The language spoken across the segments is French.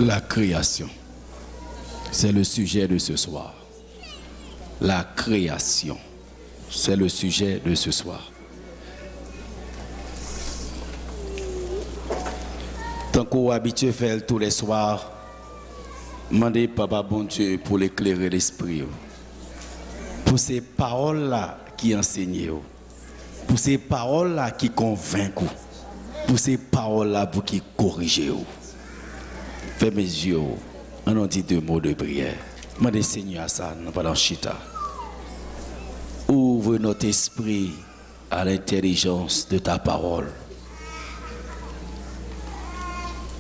La création, c'est le sujet de ce soir. La création, c'est le sujet de ce soir. Tant qu'on est habitué à faire tous les soirs, demandez Papa bon Dieu pour l'éclairer l'esprit, pour ces paroles-là qui enseignent, pour ces paroles-là qui convainquent, pour ces paroles-là pour qui corrigent. Fais mes yeux, on en dit 2 mots de prière. Demandez Seigneur à ça pendant chita. Ouvre notre esprit à l'intelligence de ta parole.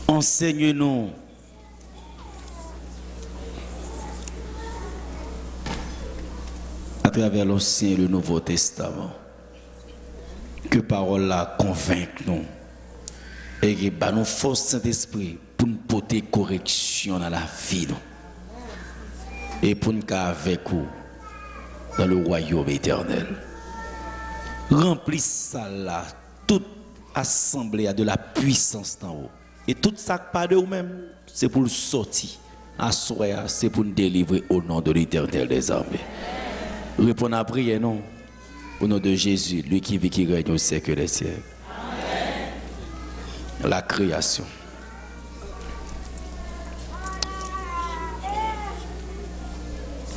Enseigne-nous à travers l'Ancien et le Nouveau Testament. Que parole là convainque nous et que nous force Saint-Esprit pour nous porter correction dans la vie nous. Et pour nous avec vous dans le royaume éternel. Remplis ça là, toute assemblée a de la puissance d'en haut. Et tout ça pas de vous-même, c'est pour le sortir. À soi, c'est pour nous délivrer au nom de l'Éternel des armées. Répondez à la prière, non? Au nom de Jésus, lui qui vit, qui règne au siècle des siècles. La création.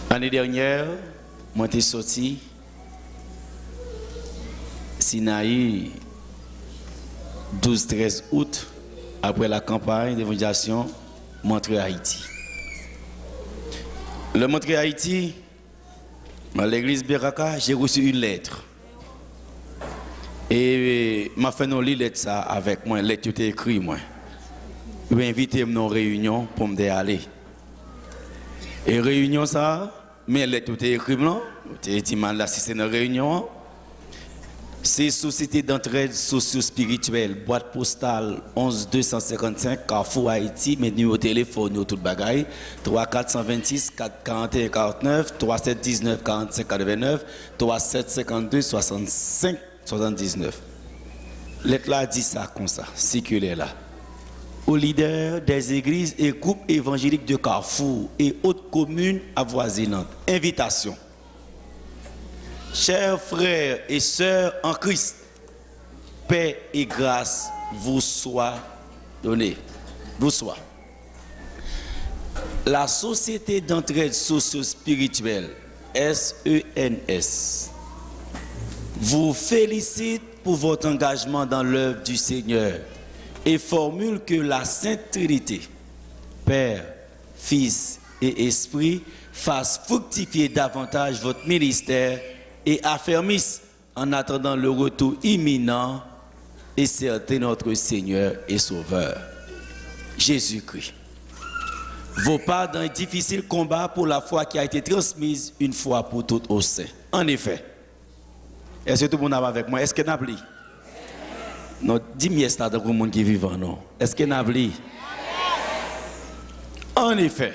L'année dernière, moi j'étais sorti Sinaï 12-13 août après la campagne d'évangélisation Montré Haïti. Le Montré Haïti, à l'église Beraka, j'ai reçu une lettre. Et m'a fait une lettre ça avec moi, une lettre qui écrite moi. Il m'a invité à une réunion pour me aller. Et réunion ça, mais lettre qui écrite là, tu dit mal assister à une réunion. C'est Société d'entraide socio-spirituelle, boîte postale 11255, Carrefour Haïti, mes numéros de téléphone, tout bagaille, 3426 441 49, 3719 45 89, 3752 65 79. Lettre là dit ça comme ça, circulaire là. Aux leaders des églises et groupes évangéliques de Carrefour et autres communes avoisinantes. Invitation. Chers frères et sœurs en Christ, paix et grâce vous soient données. Vous soient. La Société d'entraide socio-spirituelle, SENS, vous félicite pour votre engagement dans l'œuvre du Seigneur et formule que la Sainte Trinité, Père, Fils et Esprit, fasse fructifier davantage votre ministère et affermisse en attendant le retour imminent et certain notre Seigneur et Sauveur, Jésus-Christ. Vos pas dans un difficile combat pour la foi qui a été transmise une fois pour toutes au sein. En effet, est-ce que tout le monde est avec moi? Est-ce que n'a pris? Non, dis-moi ça dans le monde qui est vivant, non? Est-ce que n'a pris? En effet,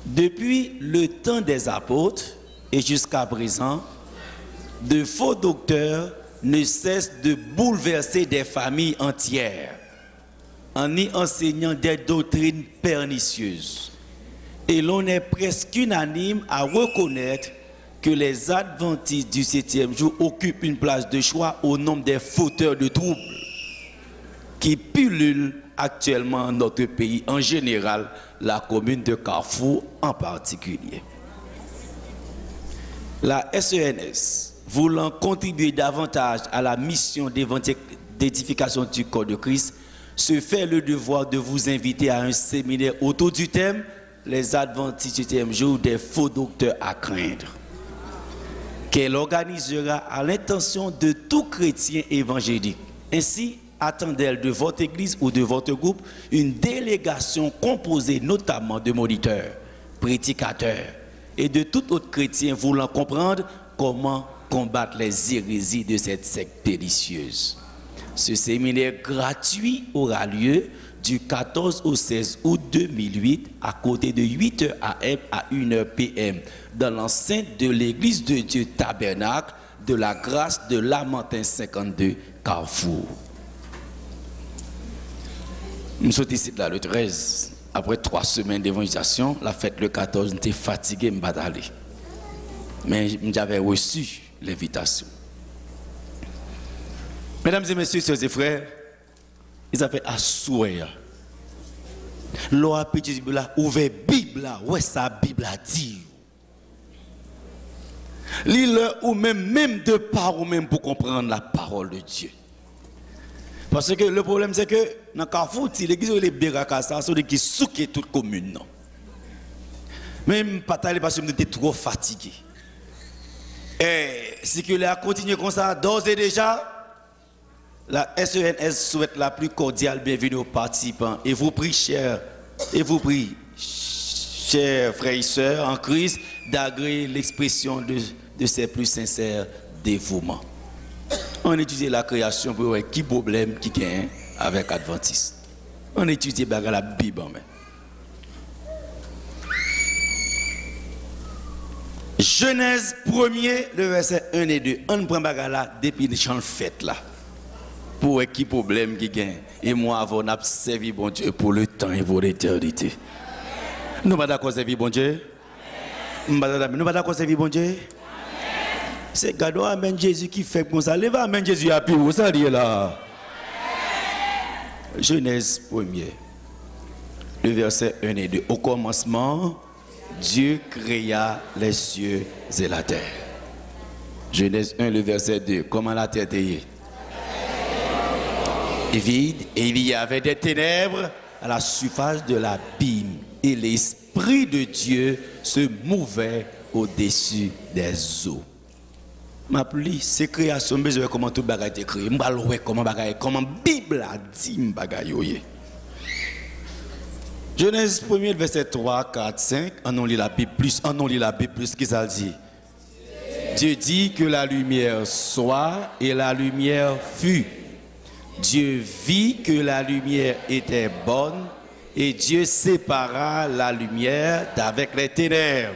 depuis le temps des apôtres, et jusqu'à présent, de faux docteurs ne cessent de bouleverser des familles entières en y enseignant des doctrines pernicieuses. Et l'on est presque unanime à reconnaître que les adventistes du 7e jour occupent une place de choix au nombre des fauteurs de troubles qui pullulent actuellement dans notre pays, en général, la commune de Carrefour en particulier. La SENS, voulant contribuer davantage à la mission d'édification du corps de Christ, se fait le devoir de vous inviter à un séminaire autour du thème « Les adventistes du 7e jour des faux docteurs à craindre » qu'elle organisera à l'intention de tout chrétien évangélique. Ainsi, attendez-elle de votre église ou de votre groupe une délégation composée notamment de moniteurs, prédicateurs, et de tout autre chrétien voulant comprendre comment combattre les hérésies de cette secte délicieuse. Ce séminaire gratuit aura lieu du 14 au 16 août 2008 à côté de 8h AM à 1h PM dans l'enceinte de l'église de Dieu Tabernacle de la Grâce de Lamentin 52 Carrefour. Je suis ici là le 13. Après 3 semaines d'évangélisation, la fête le 14, j'étais fatigué, je ne suis pas allé. Mais j'avais reçu l'invitation. Mesdames et messieurs, sœurs et frères, ils avaient assuré. L'eau a petit Bible, ouvert Bible, ouais, sa Bible a dit. Lis-le ou même de part ou même pour comprendre la parole de Dieu. Parce que le problème c'est que dans Carrefour, l'église les Bérakassa, c'est qui souquent toute commune. Même pas t'aller parce que j'étais trop fatigué. Et si que a continué comme ça, d'ores et déjà, la SENS souhaite la plus cordiale bienvenue aux participants. Et vous prie, chers frères et sœurs en Christ, d'agréer l'expression de ses plus sincères dévouements. On étudie la création pour voir qui problème qui gagne avec Adventiste. On étudie la Bible. Genèse 1er, le verset 1 et 2. On prend là depuis le champ de fête là. Pour voir qui problème qui gagne. Et moi, on a servi bon Dieu pour le temps et pour l'éternité. Nous ne sommes pas d'accord servir bon Dieu. Nous ne sommes pas d'accord servir bon Dieu. C'est gado amen Jésus qui fait comme ça. Lève amen Jésus à plus où ça dit là. Genèse 1er, le verset 1 et 2. Au commencement, Dieu créa les cieux et la terre. Genèse 1, le verset 2. Comment la terre était vide, et il y avait des ténèbres à la surface de l'abîme, et l'Esprit de Dieu se mouvait au-dessus des eaux. Ma pli, c'est création, mais je vais comment tout bagage est créé. Je vais comment bagage, comment Bible a dit bagage. Genèse 1er, verset 3, 4, 5. On lit la Bible plus, qui ça dit. Dieu dit que la lumière soit, et la lumière fut. Dieu vit que la lumière était bonne, et Dieu sépara la lumière d'avec les ténèbres.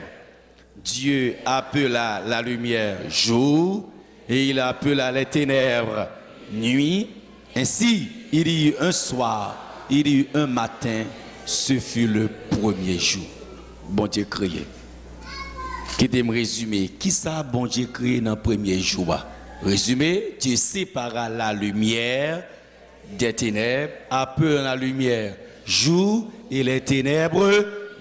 Dieu appela la lumière jour, et il appela les ténèbres nuit. Ainsi, il y eut un soir, il y eut un matin, ce fut le premier jour. Bon Dieu créé. Qui me résumer, qui ça bon Dieu créé dans le premier jour? Résumé, Dieu sépara la lumière des ténèbres, appela la lumière jour et les ténèbres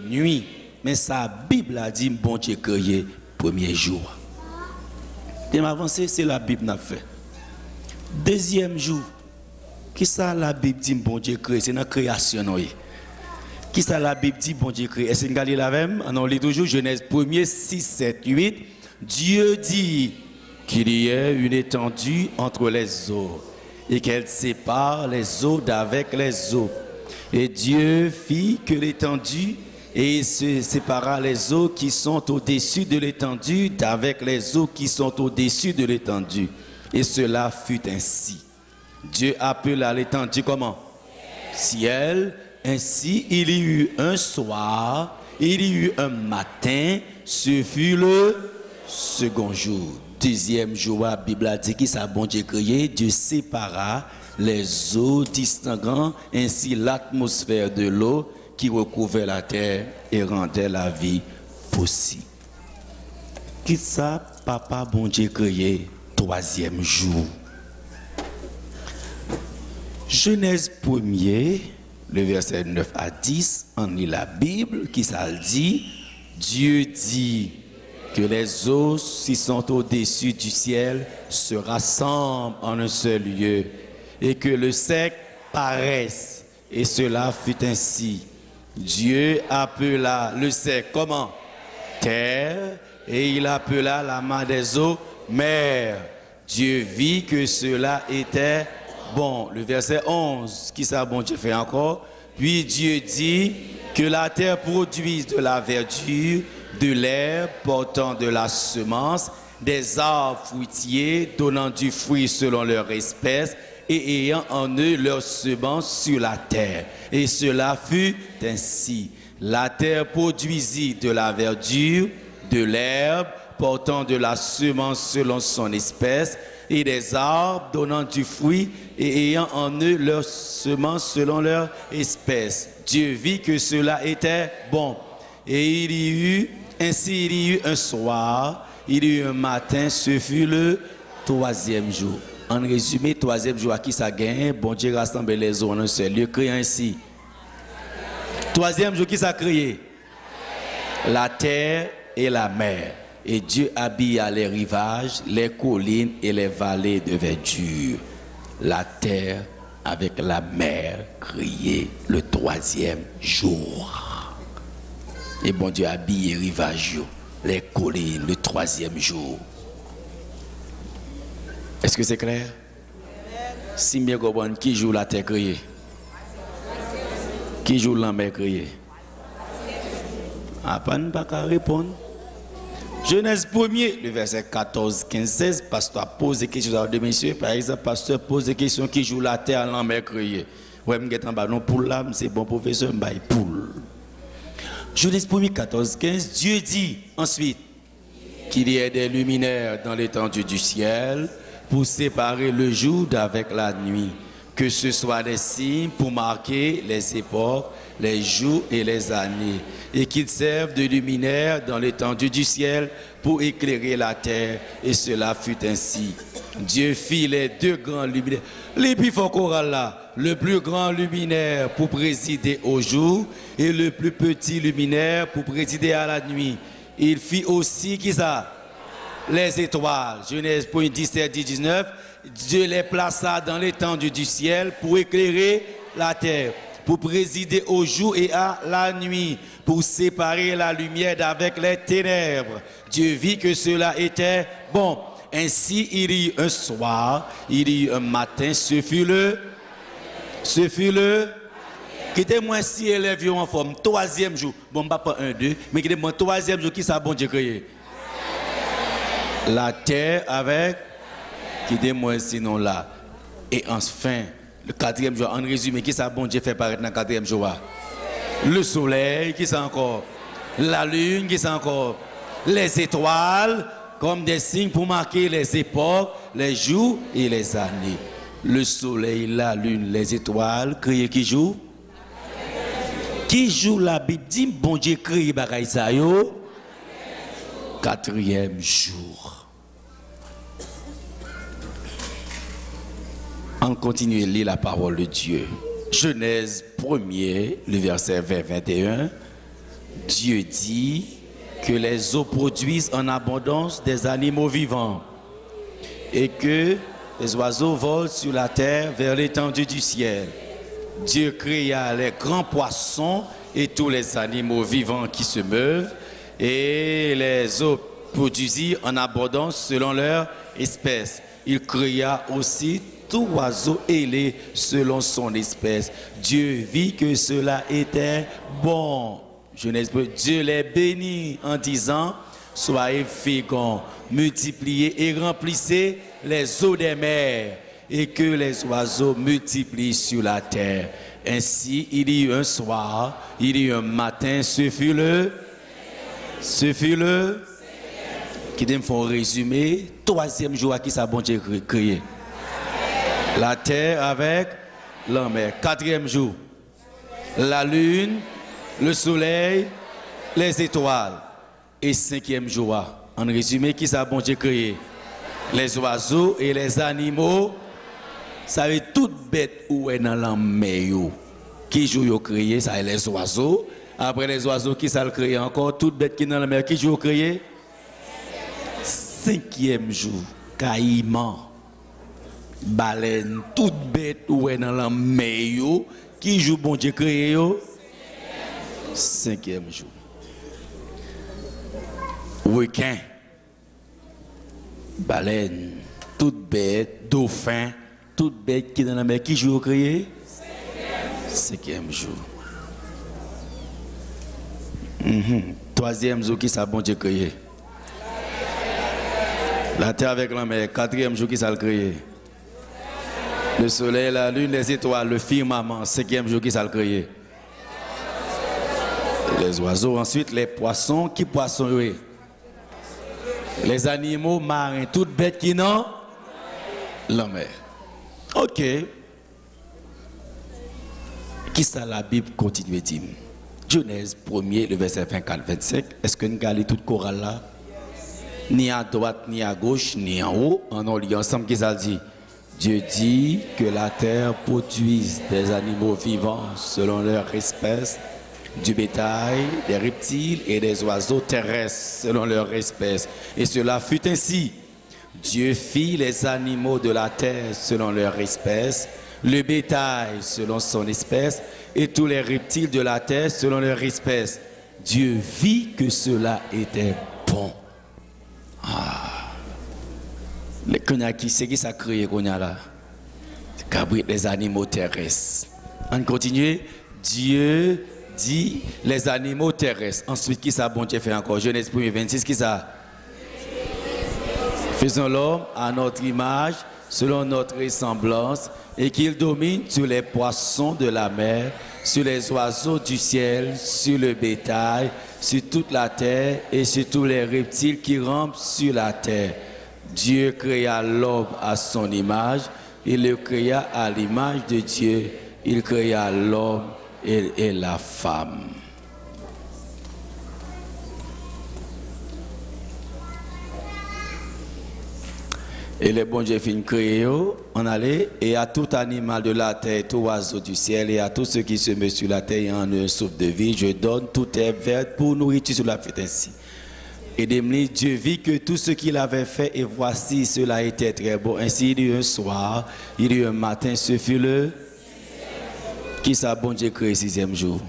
nuit. Mais sa Bible a dit bon Dieu créé premier jour. Et m'avancer, c'est la Bible n'a fait. Deuxième jour, qui ça la Bible dit bon Dieu créé? C'est dans la création. Qui ça la Bible dit bon Dieu créé? Est-ce que vous allez la même? On lit toujours Genèse 1er, 6, 7, 8. Dieu dit qu'il y ait une étendue entre les eaux et qu'elle sépare les eaux d'avec les eaux. Et Dieu fit que l'étendue et il se sépara les eaux qui sont au-dessus de l'étendue d'avec les eaux qui sont au-dessus de l'étendue. Et cela fut ainsi. Dieu appela l'étendue comment? Ciel. Ainsi, il y eut un soir, il y eut un matin, ce fut le second jour. Deuxième jour, la Bible a dit qu'il s'est bon Dieu créé, Dieu sépara les eaux distinguant ainsi l'atmosphère de l'eau qui recouvrait la terre et rendait la vie possible. Qui ça, papa bon Dieu créé, troisième jour. Genèse 1er, le verset 9 à 10, on lit la Bible qui ça dit, Dieu dit que les eaux qui sont au-dessus du ciel se rassemblent en un seul lieu et que le sec paraisse. Et cela fut ainsi. Dieu appela le sec comment? Terre, et il appela la main des eaux mer. Dieu vit que cela était bon. Le verset 11, qui ça bon Dieu fait encore? Puis Dieu dit que la terre produise de la verdure, de l'herbe portant de la semence, des arbres fruitiers donnant du fruit selon leur espèce et ayant en eux leur semence sur la terre. Et cela fut ainsi. La terre produisit de la verdure, de l'herbe portant de la semence selon son espèce, et des arbres donnant du fruit et ayant en eux leur semence selon leur espèce. Dieu vit que cela était bon. Et il y eut un soir, il y eut un matin, ce fut le troisième jour. En résumé, troisième jour à qui ça gagne, bon Dieu rassemble les eaux en un seul lieu, créant ainsi. Troisième jour, qui ça créé? La terre et la mer. Et Dieu habilla les rivages, les collines et les vallées de verdure. La terre avec la mer créée le troisième jour. Et bon Dieu habille les rivages, les collines le troisième jour. Est-ce que c'est clair? Si bien comprendre qui joue la terre créée? Qui joue la mer créée? Ah, pas qu'à répondre. Genèse 1er, le verset 14, 15, 16, pasteur pose des questions à deux messieurs. Par exemple, pasteur pose des questions qui joue la terre en mer créée. Ouais, je suis en bas, non, poule là, c'est bon professeur, je suis poule. Genèse 1er, 14, 15, Dieu dit ensuite qu'il y ait des luminaires dans l'étendue du ciel pour séparer le jour d'avec la nuit, que ce soit des signes pour marquer les époques, les jours et les années, et qu'ils servent de luminaires dans l'étendue du ciel pour éclairer la terre, et cela fut ainsi. Dieu fit les deux grands luminaires. Les plus forts chorales là, le plus grand luminaire pour présider au jour, et le plus petit luminaire pour présider à la nuit. Il fit aussi, qui ça? Les étoiles. Genèse 17, 19. Dieu les plaça dans l'étendue du ciel pour éclairer la terre, pour présider au jour et à la nuit, pour séparer la lumière d'avec les ténèbres. Dieu vit que cela était bon. Ainsi, il y eut un soir, il y eut un matin, ce fut le, qui était moins si élève en forme, troisième jour, bon, pas 1, 2, mais qui était moins troisième jour, qui ça bon Dieu créé? La terre avec, qui était moins sinon là. Et enfin, le quatrième jour, en résumé, qui ça bon Dieu fait paraître dans le quatrième jour? Le soleil, qui ça encore? La lune, qui ça encore? Les étoiles, comme des signes pour marquer les époques, les jours et les années. Le soleil, la lune, les étoiles, créé qui joue? Qui joue la Bible dit, bon Dieu créé bagaille ça yo? Quatrième jour. On continue à lire la parole de Dieu. Genèse 1er, le verset 20-21. Dieu dit que les eaux produisent en abondance des animaux vivants et que les oiseaux volent sur la terre vers l'étendue du ciel. Dieu créa les grands poissons et tous les animaux vivants qui se meuvent, et les eaux produisirent en abondance selon leur espèce. Il créa aussi tout oiseau ailé selon son espèce. Dieu vit que cela était bon. Genèse, Dieu les bénit en disant, soyez féconds, multipliez et remplissez les eaux des mers, et que les oiseaux multiplient sur la terre. Ainsi, il y eut un soir, il y eut un matin, ce fut le, qui me font résumer, troisième jour à qui ça bon Dieu créé. La terre avec la mer. Quatrième jour, la lune, le soleil, les étoiles. Et cinquième jour, en résumé, qui ça bon Dieu créé? Les oiseaux et les animaux. Ça veut toute bête où est dans la mer. Qui joue créé, ça est les oiseaux. Après les oiseaux, qui ça le créé encore? Toute bête qui est dans la mer, qui joue créé? Cinquième jour, caïman, baleine, toute bête où est dans la mer. Qui joue bon Dieu créé? Cinquième jour. Requin, baleine, toute bête, dauphin, toute bête qui est dans la mer, qui joue créé? Cinquième jour. Troisième jour, qui ça bon Dieu créé? La terre avec la mer. Quatrième jour, qui ça le créé? Le soleil, la lune, les étoiles, le firmament. Cinquième jour, qui ça le créé? Les oiseaux. Ensuite, les poissons. Qui poissons? Oui. Les animaux marins, toutes bêtes qui n'ont la mer. Ok. Qui ça la Bible continue de dire? Genèse 1er, le verset 24-25. Est-ce que nous allons tout chorale là? Ni à droite, ni à gauche, ni en haut. On lit ensemble qui ça dit? Dieu dit que la terre produise des animaux vivants selon leur espèce, du bétail, des reptiles et des oiseaux terrestres selon leur espèce. Et cela fut ainsi. Dieu fit les animaux de la terre selon leur espèce, le bétail selon son espèce et tous les reptiles de la terre selon leur espèce. Dieu vit que cela était bon. Les qui c'est qui ça créé qu'on a là? Les animaux terrestres. On continue. Dieu dit les animaux terrestres. Ensuite, qui ça bon Dieu fait encore? Genèse 1er 26, qui ça? Faisons l'homme à notre image, selon notre ressemblance, et qu'il domine sur les poissons de la mer, sur les oiseaux du ciel, sur le bétail, sur toute la terre et sur tous les reptiles qui rampent sur la terre. Dieu créa l'homme à son image, il le créa à l'image de Dieu, il créa l'homme et la femme. Et le bon Dieu fin créé, on allait, et à tout animal de la terre, tout oiseau du ciel, et à tout ce qui se met sur la terre et en un souffle de vie, je donne toute herbe verte pour nourriture sur la fête ainsi. Et Demli, Dieu vit que tout ce qu'il avait fait, et voici, cela était très bon. Ainsi, il y eut un soir, il y eut un matin, ce fut le... Qui ça, bon Dieu, créé le 6e jour?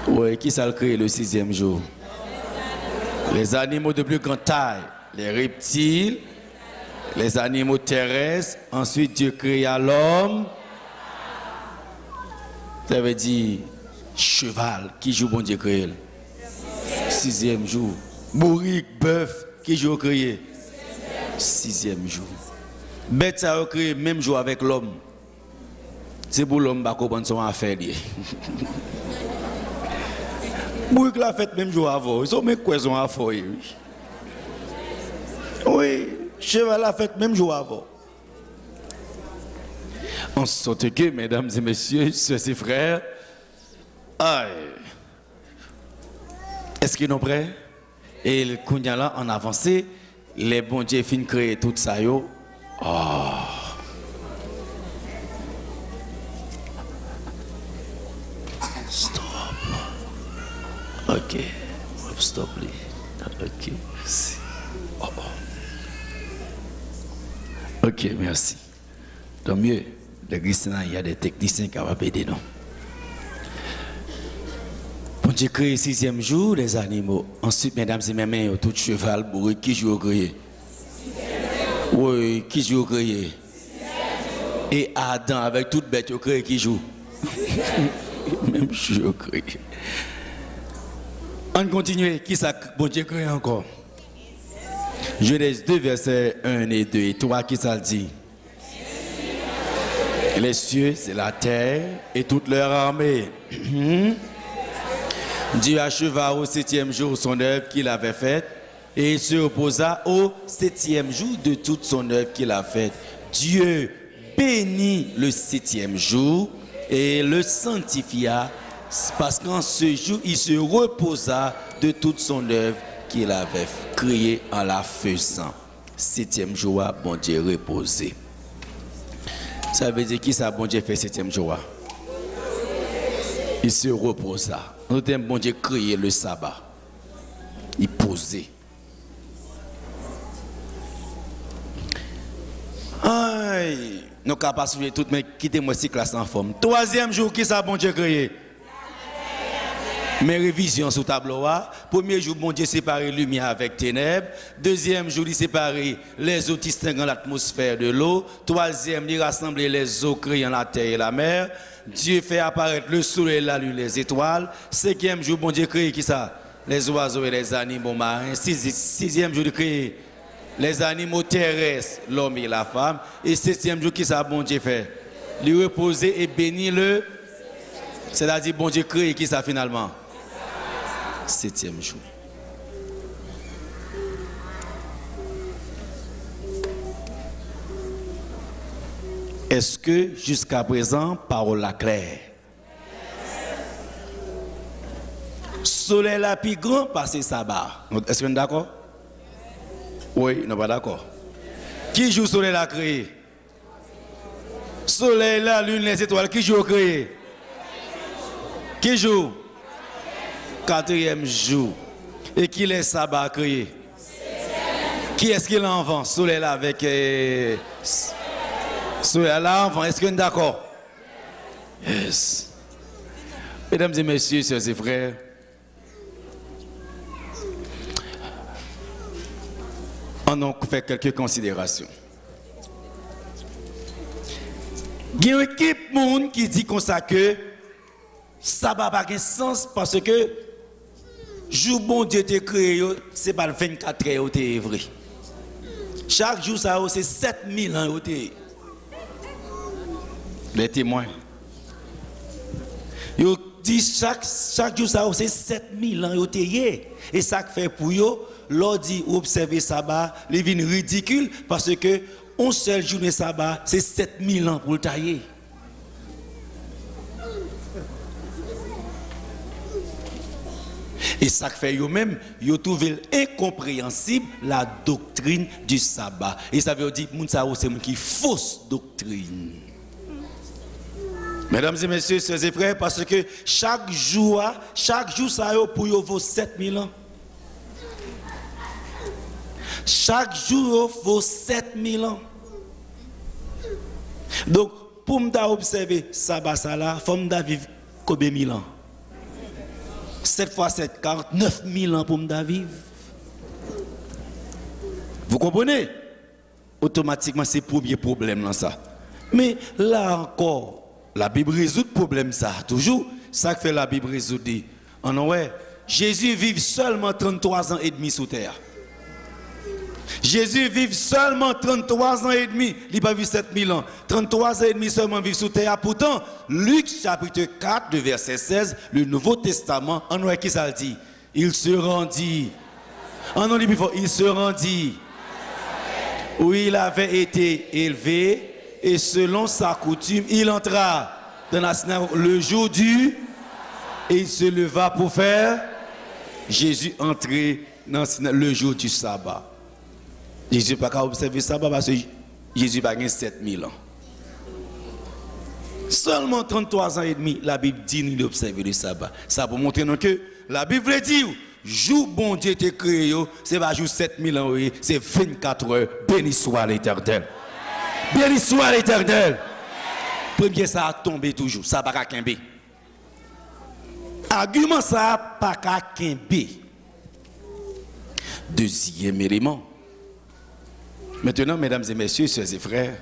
Oui, qui ça le créé le 6e jour? Les animaux de plus grande taille, les reptiles, les animaux terrestres. Ensuite, Dieu créa l'homme. Ça veut dire cheval, qui joue bon Dieu créé? 6e jour. Bourrique, bœuf, qui joue créé? 6e jour. Bête ça a créé même jour avec l'homme. C'est pour l'homme qui comprendre son affaire. Bourrique l'a fait même jour avant. Ils ont mis quoi son affaire? Oui, cheval l'a fait même jour avant. En sorte que, mesdames et messieurs, soeurs et frères, est-ce qu'ils sont prêts? Et le Kounia là, en avancé, les bons dieux fin créer tout ça. Yo. Stop. Ok. Stop. Ok. Merci. Ok, merci. Tant mieux, les chrétiens, il y a des techniciens qui vont aider nous. Bon Dieu créé le 6e jour les animaux. Ensuite, mesdames et messieurs, tout cheval bourré, qui joue au créé? Oui, qui joue au créé? Et Adam, avec toute bête au créé, qui joue? Même joue au créé. On continue, qui ça, bon Dieu créé encore? Genèse 2, versets 1 et 2 et 3, qui ça dit? Les cieux, c'est la terre et toute leur armée. Dieu acheva au 7e jour son œuvre qu'il avait faite et il se reposa au 7e jour de toute son œuvre qu'il a faite. Dieu bénit le 7e jour et le sanctifia parce qu'en ce jour, il se reposa de toute son œuvre qu'il avait créée en la faisant. 7e jour, bon Dieu reposé. Ça veut dire qui ça, bon Dieu fait 7e jour? Il se reposa. Nous avons bon Dieu créé le sabbat. Il posait. Aïe, nous sommes pas suivre tout, mais quittez-moi si classe en forme. 3e jour, qui ça, bon Dieu créé? Mes révisions sous tableau. Premier jour, bon Dieu séparé lumière avec ténèbres. 2e jour, il séparé les eaux distinguant l'atmosphère de l'eau. 3e, il rassemblait les eaux créant la terre et la mer. Dieu fait apparaître le soleil, la lune, les étoiles. 5e jour, bon Dieu crée qui ça? Les oiseaux et les animaux marins. 6e jour, il crée les animaux terrestres, l'homme et la femme. Et 7e jour, qui ça, bon Dieu fait? Il reposer et bénir le. C'est-à-dire, bon Dieu crée qui ça finalement? 7e jour. Est-ce que jusqu'à présent, parole la claire? Soleil la plus grand parce que sabbat. Est-ce que nous sommes d'accord? Oui, non pas d'accord. Qui joue soleil la créé? Soleil, la lune, les étoiles, qui joue créé? Qui joue? Quatrième jour. Et qui les sabbat créé? Qui est-ce qui l'envant? Soleil là avec soleil là enfant. Est-ce que nous sommes d'accord? Yes. Mesdames et messieurs, sœurs et frères, on a fait quelques considérations. Il y a une équipe monde qui dit comme ça que ça n'a pas de sens parce que jour bon Dieu t'a créé, ce n'est pas le 24 heures qui est vrai. Chaque jour, ça c'est 7000 ans. Les témoins. Ils disent chaque jour, ça c'est 7000 ans. Et ça fait pour eux, l'on dit observer sabbat, les vignes ridicule parce que on seule journée sabbat, c'est 7000 ans pour le tailler. Et ça fait eux-mêmes, ils trouvent incompréhensible la doctrine du sabbat. Et ça veut dire que c'est une fausse doctrine. Mesdames et messieurs, sœurs et frères, parce que chaque jour, ça pour eux vaut 7000 ans. Chaque jour vaut 7000 ans. Donc, pour me observer sabbat, il faut me vivre combien de 1000 ans? 7 fois 7, 49 000 ans pour me vivre. Vous comprenez? Automatiquement, c'est le premier problème dans ça. Mais là encore, la Bible résout le problème ça. Toujours, ça que fait la Bible résoudre. Jésus vit seulement 33 ans et demi sur terre. Jésus vit seulement 33 ans et demi. Il n'a pas vu 7000 ans. 33 ans et demi seulement vivre sur terre. Pourtant, Luc chapitre 4, de verset 16, le Nouveau Testament, en nous, qui ça le dit? Il se rendit. En nous, il se rendit. Où il avait été élevé. Et selon sa coutume, il entra dans la synagogue le jour du. Et il se leva pour faire. Jésus entrait dans le jour du sabbat. Jésus n'a pas observé le sabbat parce que Jésus n'a pas 7000 ans. Seulement 33 ans et demi, la Bible dit nous d'observer le sabbat. Ça pour montrer que la Bible dit, jour bon Dieu t'a créé, c'est pas jour 7000 ans, c'est 24 heures. Béni soit l'Éternel. Béni soit l'Éternel. Premier, ça a tombé toujours, ça n'a pas qu'un B. Argument, ça n'a pas qu'un B. Deuxième élément. Maintenant, mesdames et messieurs, sœurs et frères,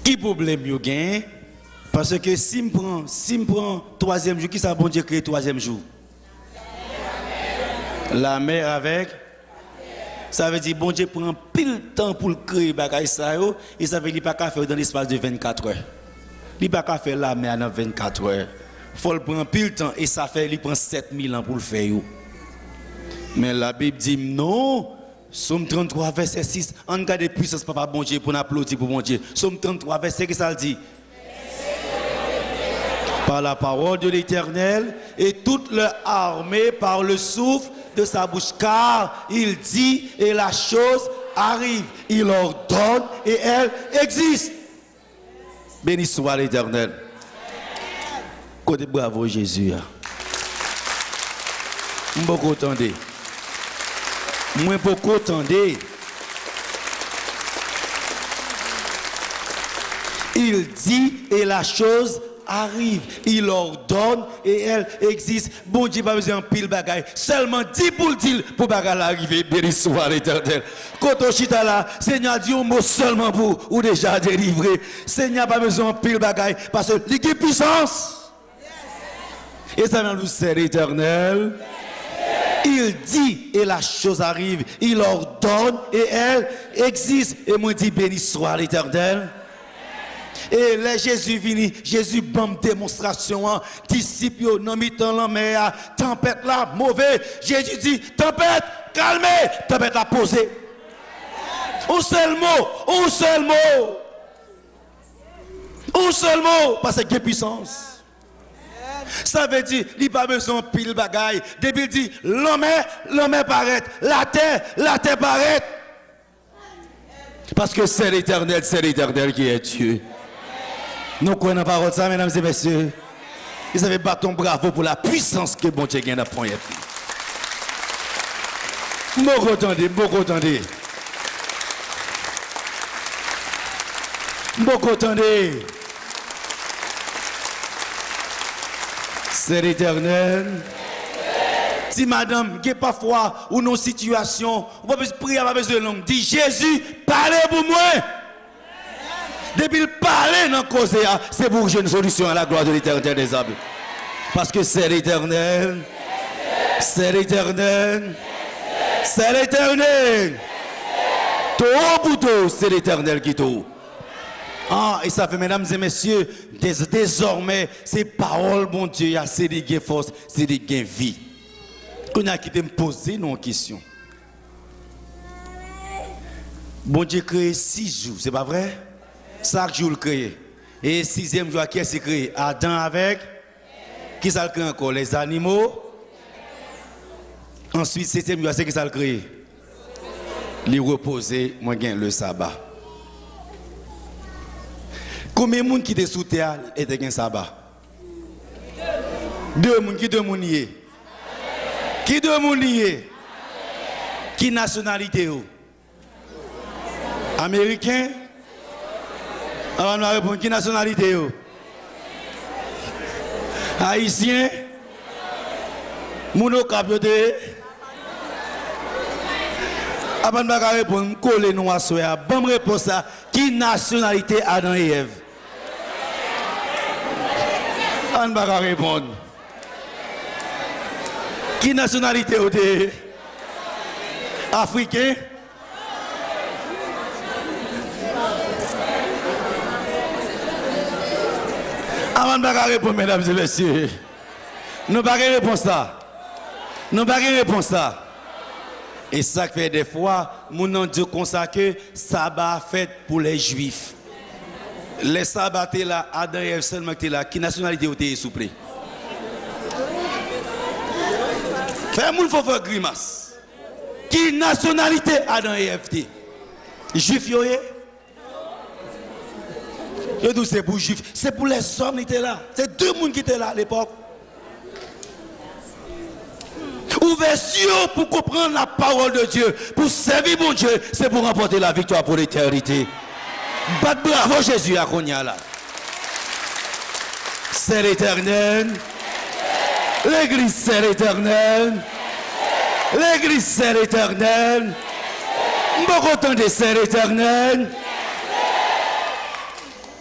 qui problème vous gagne? Parce que si je prends troisième jour, qui ça bon Dieu créé troisième jour? La mer avec. Ça veut dire bon Dieu prend pile temps pour le créer bagay ça et ça veut dire pas qu'à faire dans l'espace de 24 heures. Il pas qu'à faire la mer dans 24 heures. Faut le prendre pile temps et ça fait il prend 7000 ans pour le faire. Mais la Bible dit non. Somme 33 verset 6, en garde puissance papa bon Dieu pour applaudir pour bon Dieu. Somme 33 verset que ça le dit. Par la parole de l'Éternel et toute leur armée par le souffle de sa bouche, car il dit et la chose arrive. Il ordonne et elle existe. Béni soit l'Éternel. Côté bravo Jésus. Beaucoup attendez. Moi beaucoup attendez. Il dit et la chose arrive. Il ordonne et elle existe. Bon Dieu pas besoin de pile bagaille. Seulement 10 pour le dire pour bagaille arriver. Béni soit l'Éternel. Quand on chita là, Seigneur dit un mot seulement pour ou déjà délivré. Seigneur pas besoin de pile bagaille parce que il a puissance. Et ça nous sert l'Éternel. Il dit et la chose arrive. Il ordonne et elle existe. Et moi dis béni soit l'Éternel. Et les Jésus vini, Jésus bam démonstration, disciples dans mi-temps la mer, tempête là, mauvais. Jésus dit, tempête, calmez, tempête là posée. Un seul mot, un seul mot. Un seul mot, parce que puissance. Ça veut dire, il n'y a pas besoin de pile bagaille. Depuis il dit, l'homme paraît, la terre paraît. Parce que c'est l'Éternel qui est Dieu. Nous croyons la parole ça, mesdames et messieurs. Vous avez bâton bravo pour la puissance que bon Dieu gagne dans le point. Beaucoup attendez, beaucoup attendez. Beaucoup attendez. C'est l'Éternel. Si madame, il y a parfois ou nos situations, on va prier, on va besoin de l'homme. Dit Jésus, parlez pour moi. Depuis le parler dans la cause, c'est pour que j'ai une solution à la gloire de l'Éternel des hommes. Parce que c'est l'Éternel. C'est l'Éternel. C'est l'Éternel. Tout pour tout, c'est l'Éternel qui tout. Ah, et ça fait, mesdames et messieurs, désormais, ces paroles, bon Dieu, c'est des gains force, c'est des gains vie. Qu'on a quitté me poser nos questions. Bon Dieu créé 6 jours, c'est pas vrai? Chaque jour le créé. Et 6e jour, qui est créé? Adam avec? Qui ça le crée encore? Les animaux. Ensuite, 7e jour, c'est qui ça le crée? Les reposer, moi, gain le sabbat. Combien de monde qui était sous terre était un sabbat? 2 personnes, qui 2 personnes y est? Qui 2 personnes y est? Qui nationalité? Américain? On va répondre, qui nationalité? Haïtien? Mouno Capiote? Avant de répondre, coller nous à soi. Bonne réponse à qui nationalité Adam et Ève? On ne va pas répondre. Qui nationalité au Africain? Avant de pas répondre, mesdames et messieurs. Nous ne pas répondre ça. Nous ne pas répondre ça. Et ça fait des fois, mon Dieu consacre sabbat fait pour les Juifs. Les sabbats là, Adam et Ève seulement là, qui nationalité vous êtes souple? Fais-moi faut faire grimace. Qui nationalité Adam et Ève? Juif yo ye? Je dis c'est pour Juifs, c'est pour les hommes qui étaient là. C'est 2 personnes qui étaient là à l'époque. Ouverture pour comprendre la parole de Dieu, pour servir mon Dieu, c'est pour remporter la victoire pour l'éternité. Bat bravo Jésus à Konya là. C'est l'Éternel. L'église c'est l'Éternel. L'église c'est l'Éternel. Beaucoup entendez c'est l'Éternel.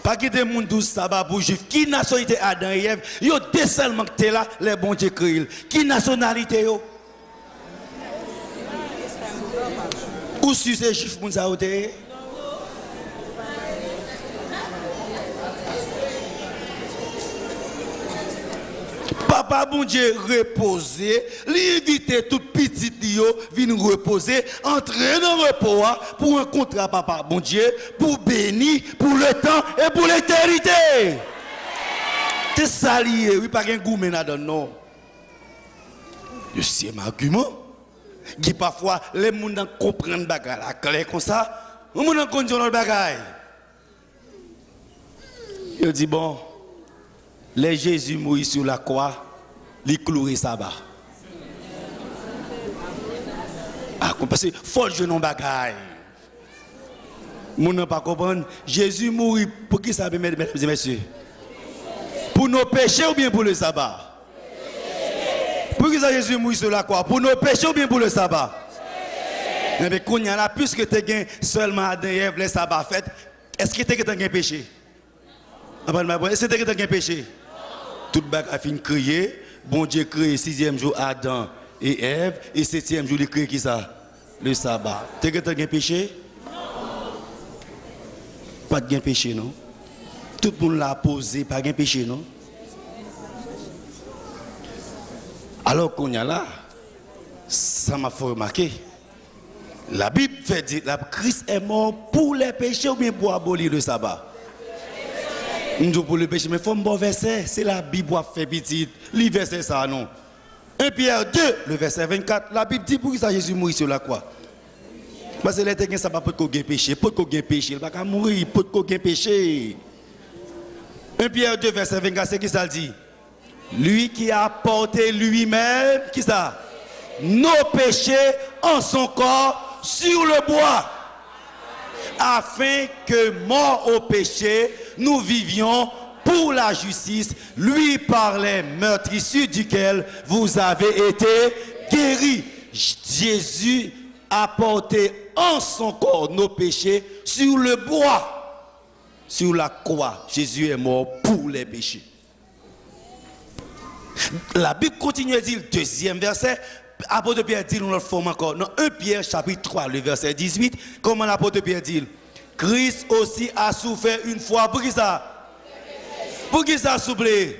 Pas que des gens douce sabbat pour juif. Qui nationalité Adam et Ève? Yo deux seulement que là, les bons Dieu créent. Qui nationalité yo? Ou si c'est juif moun sa ote? Papa bon Dieu reposer, l'inviter tout petit yo vient reposer, entrer dans le repos pour rencontrer papa bon Dieu, pour bénir pour le temps et pour l'éternité. C'est ça lié, oui pas un goût maintenant non. Je sais mon argument qui parfois les gens comprennent bagarre la clair comme ça, les gens comprennent le bagarre. Il dit bon, les Jésus mourit sur la croix, les clouer sabbat. Ah, parce que faut le non bagaille. Moun n'a pas comprendre. Jésus mourit pour qui ça, mesdames et messieurs? Pour nos péchés ou bien pour le sabbat? Pour qui ça Jésus mourit sur la croix? Pour nos péchés ou bien pour le sabbat? Mais quand il y a là, puisque tu as seulement Adam et Ève, les sabbats fait, est-ce que tu as un péché? Est-ce que tu as un péché? Tout le monde a fini de crier. Bon Dieu crée 6e jour Adam et Ève. Et 7e jour, il crée qui ça? Le sabbat. Tu as un péché? Non. Pas de péché, non? Tout le monde l'a posé, pas de péché, non? Alors qu'on y a là, ça m'a fait remarquer. La Bible fait dire que Christ est mort pour les péchés ou bien pour abolir le sabbat. Nous disons pour le péché, mais il faut un bon verset. C'est la Bible qui fait petit. Le verset ça, non. 1 Pierre 2, le verset 24. La Bible dit pour qui ça Jésus mourit sur la croix. Parce que les gens ça pas pour qu'on ait péché. Pour qu'on ait péché. Il ne va pas mourir. Pour qu'on ait péché. 1 Pierre 2, verset 24, c'est qui ça dit? Lui qui a porté lui-même, qui ça? Nos péchés en son corps sur le bois, afin que, mort au péché, nous vivions pour la justice, lui par les meurtrissures duquel vous avez été guéris. Jésus a porté en son corps nos péchés sur le bois, sur la croix. Jésus est mort pour les péchés. La Bible continue à dire le deuxième verset. Apôtre Pierre dit, nous le formons encore. Dans 1 Pierre chapitre 3, le verset 18, comment l'apôtre Pierre dit? Christ aussi a souffert une fois. Pour qui ça? Pour qui ça soufflé?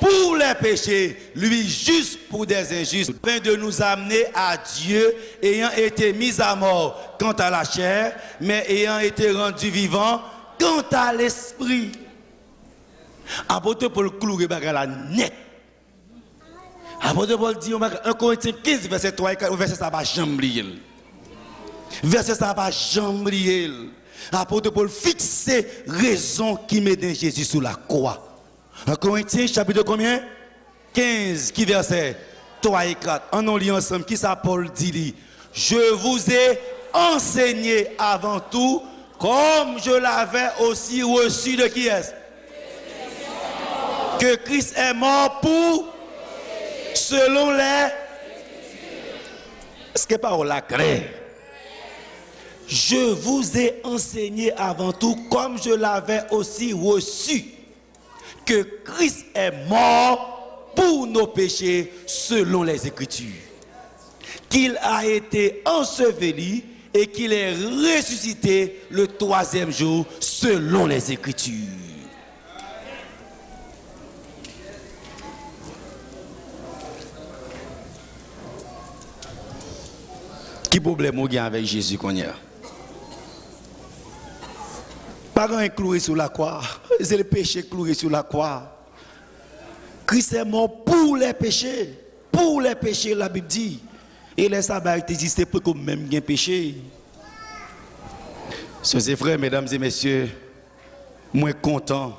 Pour les péchés, lui juste pour des injustes, afin de nous amener à Dieu, ayant été mis à mort quant à la chair, mais ayant été rendu vivant quant à l'esprit. Apôtre Paul clouer la net. Apôtre Paul dit, 1 Corinthiens 15, verset 3 et 4, verset ça va jamais oublier. Verset ça va jamais oublier. Apôtre Paul fixe raison qui met Jésus sous la croix. 1 Corinthiens chapitre combien? 15, qui verset 3 et 4. En lit ensemble, qui ça Paul dit? Je vous ai enseigné avant tout, comme je l'avais aussi reçu de qui est-ce? Que Christ est mort pour selon les... Est-ce que parole la claire? Je vous ai enseigné avant tout, comme je l'avais aussi reçu, que Christ est mort pour nos péchés selon les Écritures, qu'il a été enseveli et qu'il est ressuscité le troisième jour selon les Écritures. Qui problème on a avec Jésus qu'on y a? Pas un cloué sur la croix, c'est le péché cloué sur la croix. Christ est mort pour les péchés. Pour les péchés, la Bible dit. Et les sabbats existaient pour qu'on même ait péché. Sœurs et frères, mesdames et messieurs, moi content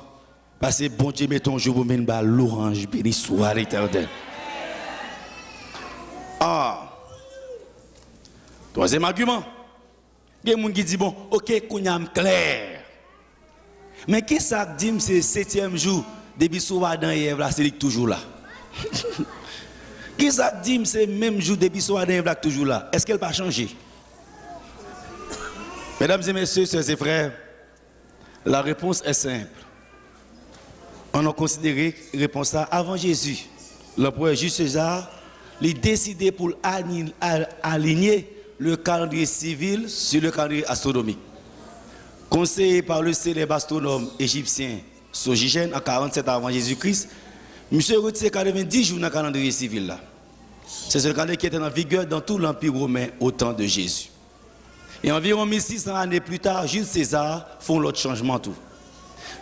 parce que bon Dieu met ton jour pour mener l'orange, béni soit l'éternel. Ah! Troisième argument. Il y a des gens qui disent, bon, ok, qu'on y a clair. Mais qui ça dit, c'est le 7e jour, depuis que Adam et Ève, c'est toujours là. Qui ça dit, c'est le même jour, depuis que Adam et Ève, toujours là. Est-ce qu'elle va changer? Mesdames et messieurs, sœurs et frères, la réponse est simple. On a considéré la réponse avant Jésus. L'empereur Jules César, il a décidé pour aligner le calendrier civil sur le calendrier astronomique. Conseillé par le célèbre astronome égyptien Sogigène en 47 avant Jésus-Christ, M. retiré 90 jours dans le calendrier civil là. C'est ce calendrier qui était en vigueur dans tout l'Empire romain au temps de Jésus. Et environ 1600 années plus tard, Jules César font l'autre changement tout.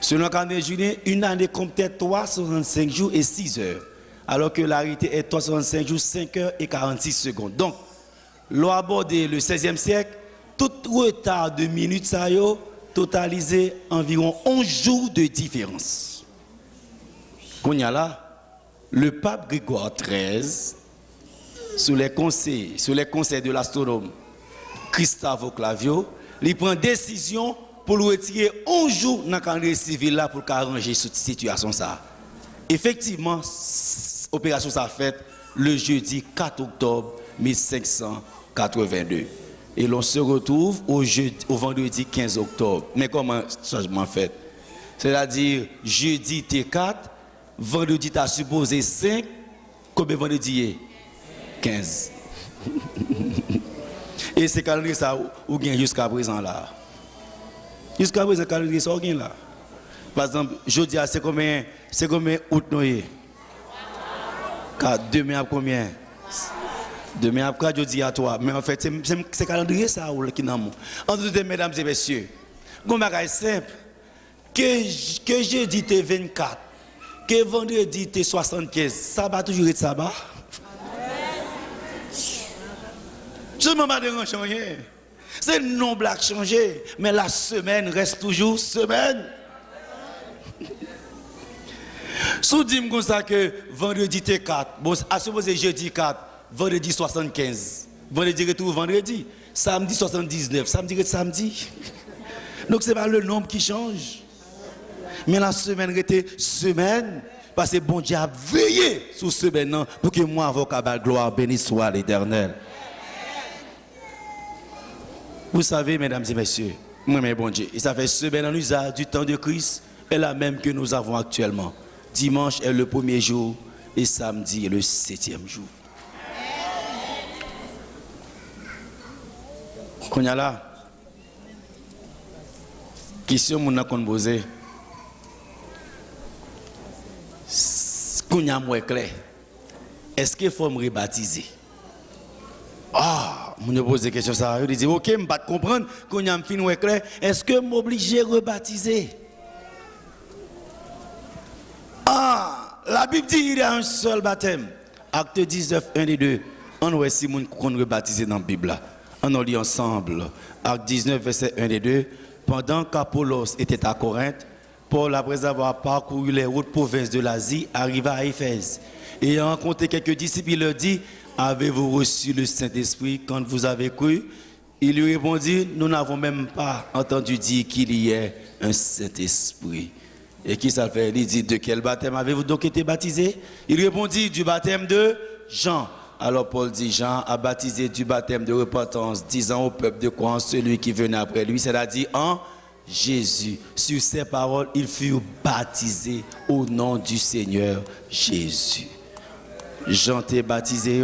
Selon le calendrier julien, une année comptait 365 jours et 6 heures, alors que la réalité est 365 jours, 5 heures et 46 secondes. Donc, l'on a abordé le 16e siècle, tout retard de minutes ça y a totalisé environ 11 jours de différence. Qu'on y a là, le pape Grégoire XIII, sous les conseils de l'astronome Gustavo Clavio, il prend décision pour le retirer 11 jours dans le calendrier civil là pour arranger cette situation ça. Effectivement, opération ça faite le jeudi 4 octobre 1582. Et l'on se retrouve au vendredi 15 octobre. Mais comment changement fait? C'est-à-dire, jeudi T4, vendredi tu as supposé 5, combien vendredi est 15. Et c'est calendrier ça ou gain jusqu'à présent là. Jusqu'à présent, calendrier ça ou gain là. Par exemple, jeudi, c'est combien août noyé? Demain à combien? Demain après, jeudi à toi. Mais en fait, c'est calendrier ça qui n'a pas. En tout cas, mesdames et messieurs, un bagage simple. Que jeudi t'es 24, que vendredi t'es 75, ça va toujours être ça va. Je ne m'en pas déranger rien. C'est non blague changé, mais la semaine reste toujours semaine. Si vous dites comme ça que vendredi t'es 4, bon, à supposer jeudi 4, vendredi 75, vendredi retour vendredi, samedi 79, samedi retour samedi. Donc ce n'est pas le nombre qui change. Mais la semaine était semaine, parce que bon Dieu a veillé sur ce semaine pour que moi, avocat de gloire, béni soit l'Éternel. Vous savez, mesdames et messieurs, moi, mais bon Dieu, et ça fait semaine en usage du temps de Christ, est la même que nous avons actuellement. Dimanche est le premier jour et samedi est le 7e jour. Qu'on y a là, question mon a qu'on posé. Qu'on y a moins clair. Est-ce qu'il faut me rebaptiser? Ah, je pose des questions ça. Je dis ok, je ne vais pas comprendre. Qu'on y a fin moins clair. Est-ce que je m'oblige à rebaptiser? Ah, la Bible dit qu'il y a un seul baptême. Acte 19, 1 et 2. On voit si on rebaptisé dans la Bible. On lit ensemble. Acte 19, verset 1 et 2. Pendant qu'Apollos était à Corinthe, Paul, après avoir parcouru les routes provinces de l'Asie, arriva à Éphèse. Et ayant rencontré quelques disciples, il leur dit, avez-vous reçu le Saint-Esprit quand vous avez cru? Il lui répondit, nous n'avons même pas entendu dire qu'il y ait un Saint-Esprit. Et qui ça fait? Il dit, de quel baptême avez-vous donc été baptisé? Il répondit, du baptême de Jean. Alors Paul dit, Jean a baptisé du baptême de repentance, disant au peuple de croire en celui qui venait après lui, c'est-à-dire en Jésus. Sur ces paroles, ils furent baptisés au nom du Seigneur Jésus. Jean t'est baptisé,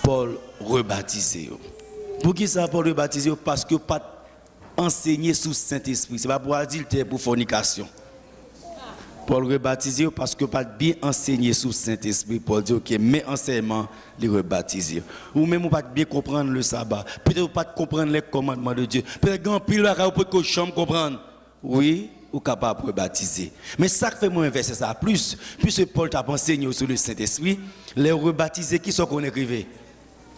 Paul rebaptisé. Pour qui ça Paul rebaptisé? Parce que pas enseigné sous Saint-Esprit. Ce n'est pas pour adultère, pour fornication. Paul rebaptisé parce que pas bien enseigné sous Saint-Esprit. Paul dit ok, mais enseignement, les rebaptisé. Ou même ou pas bien comprendre le sabbat. Peut-être pas comprendre les commandements de Dieu. Peut-être qu'on pile la pour que chambre comprendre. Oui, ou capable de rebaptiser. Mais ça fait moins inverser ça plus. Puisque Paul t'a enseigné sur le Saint-Esprit, les rebaptisés qui sont qu'on écrivait.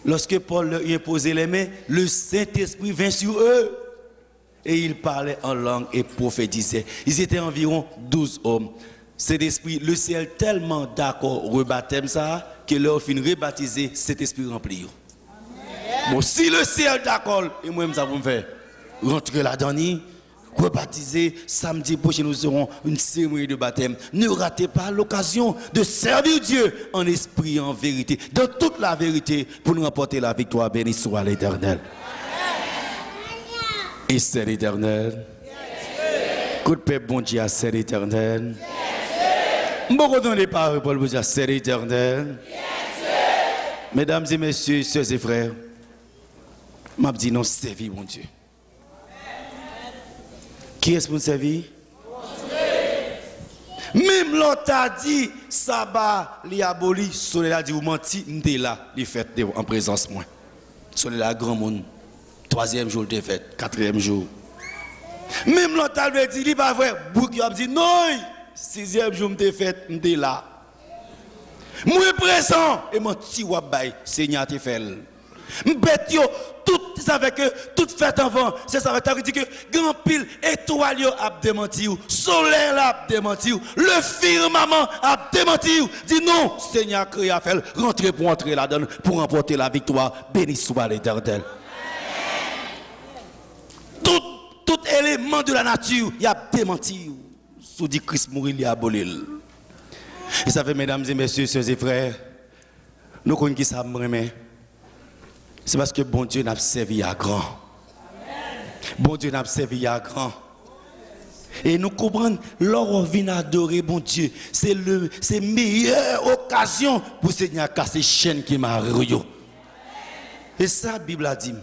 Lorsque Paul leur imposait les mains, le Saint-Esprit vint sur eux. Et ils parlaient en langue et prophétisaient. Ils étaient environ 12 hommes. Cet esprit, le ciel tellement d'accord au rebaptême ça, que leur fin rebaptisé, cet esprit rempli. Bon, si le ciel d'accord, et moi-même ça vous me fait rentrer là-dedans, rebaptiser, samedi prochain nous aurons une cérémonie de baptême. Ne ratez pas l'occasion de servir Dieu en esprit et en vérité, dans toute la vérité, pour nous remporter la victoire. Béni soit l'Éternel. Et c'est l'Éternel. Coup de paix, bon Dieu, c'est l'Éternel. Beaucoup dans les paroles, Paul vous dit, c'est l'Éternel. Mesdames et messieurs, sœurs et frères, m'a dit non, servir mon Dieu. Qui est-ce pour nous servir? Même l'autre a dit, sabbat, li aboli, soleil a dit, vous menti, m'était là, les fêtes en présence moi. Soleil là, grand monde. 3e jour de fête, 4e jour. Même l'autre a dit, il pas vrai. Bouk a dit, non, 6e jour de fête, m'était là. Moi présent, et mon petit wabay, Seigneur te fait. M'bête yo, tout ça fait que, toute fête avant, c'est ça veut dire que, grand pile, étoile yo a démenti, soleil a démenti, le firmament a démenti, dit non, Seigneur créé a fait, rentrer pour entrer là-dedans, pour remporter la victoire, béni soit l'Éternel. Tout élément de la nature, il a démenti. Sous dit Christ mourir, il a aboli. Et ça fait, mesdames et messieurs, sœurs et frères, nous connaissons qui ça me c'est parce que bon Dieu n'a pas servi à grand. Bon Dieu n'a pas servi à grand. Et nous comprenons, lorsqu'on vient adorer bon Dieu, c'est la meilleure occasion pour Seigneur casser chaîne qui m'a arrêté. Et ça, la Bible a dit,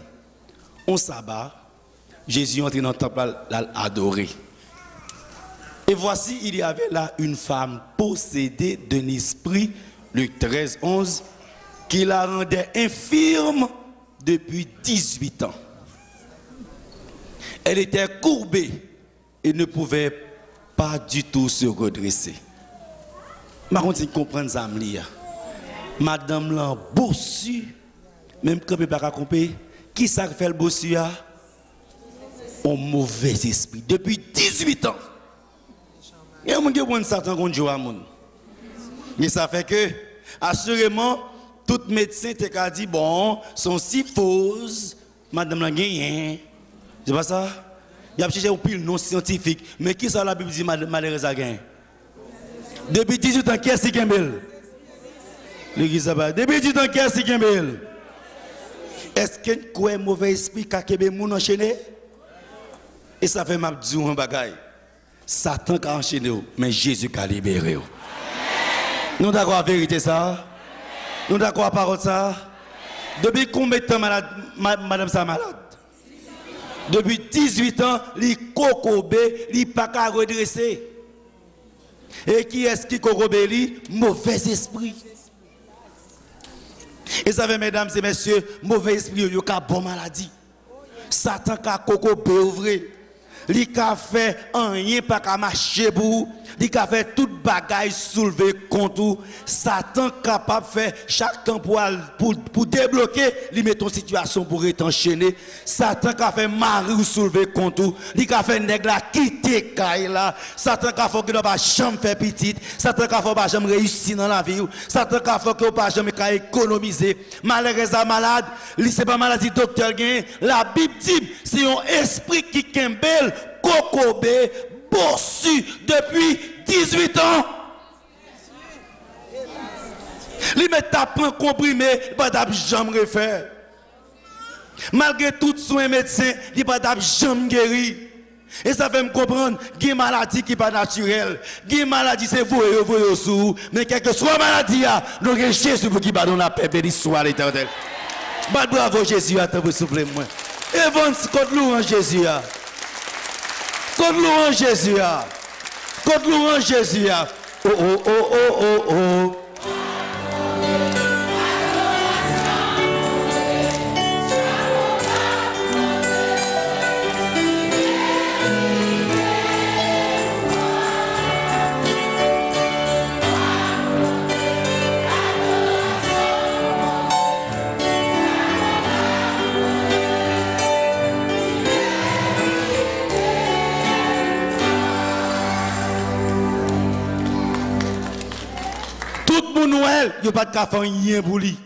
on sabbat, Jésus est entré dans le temple à adorer. Et voici, il y avait là une femme possédée d'un esprit, Luc 13, 11, qui la rendait infirme depuis 18 ans. Elle était courbée et ne pouvait pas du tout se redresser. Je continue de comprendre ça. Madame l'a bossu, même quand elle n'a pas compris, qui ça fait le bossu? Un mauvais esprit. Depuis 18 ans. Il y a des gens qui Satan contre Dieu. Mais ça fait que, assurément, tout médecin t'a dit, bon, son si fausse, madame l'a gagné. C'est pas ça? Il y a cherché au pile non scientifique. Mais qui ça la Bible dit malheureuse a gagné? Depuis 18 ans, qui est-ce qui est belle? L'église a depuis 18 ans, qui est-ce qui est belle? Est-ce qu'il y a un mauvais esprit qui a été enchaîné? Et ça fait ma dit un bagaille. Satan a enchaîné, mais Jésus a libéré. Nous d'accord la vérité ça? Nous d'accord la parole ça? Depuis combien de temps madame ça malade? Depuis 18 ans, il cocobé, il pas qu'à redresser. Et qui est-ce qui cocobé? Mauvais esprit. Et ça fait, mesdames et messieurs, mauvais esprit, il y a bon maladie. Satan a cocobé ouvré. Il a fait rien pas qu'à marcher pour. Il a fait toute bagaille soulever contre. Satan capable de faire chaque temps pour débloquer, il met ton situation pour être enchaîné. Satan a fait mari soulever contre. Il a fait nègre la quitter là. Satan a fait que ne pas jamais faire petite. Satan a fait pas jamais réussir dans la vie. Satan a fait que pas jamais économiser. Malheureusement malade, c'est pas maladie docteur gain. La Bible dit c'est un esprit qui kembel cocobé bossu depuis 18 ans. Il met ta prend comprimé, il pas jamais refaire. Malgré tout soin médecin, il pas jamais guéri. Et ça fait me comprendre qu'il y a une maladie qui n'est pas naturelle. Il y a une maladie, c'est vous sous. Mais quelle que soit la maladie, nous avons Jésus pour qui va donner la paix, béni soit l'éternel. Bravo Jésus, attends vous soufflez moi. Evans, contre louange Jésus. Contre louange Jésus. Contre louange Jésus. Oh oh oh oh oh oh. Noël, il n'y a pas de café rien pour lui.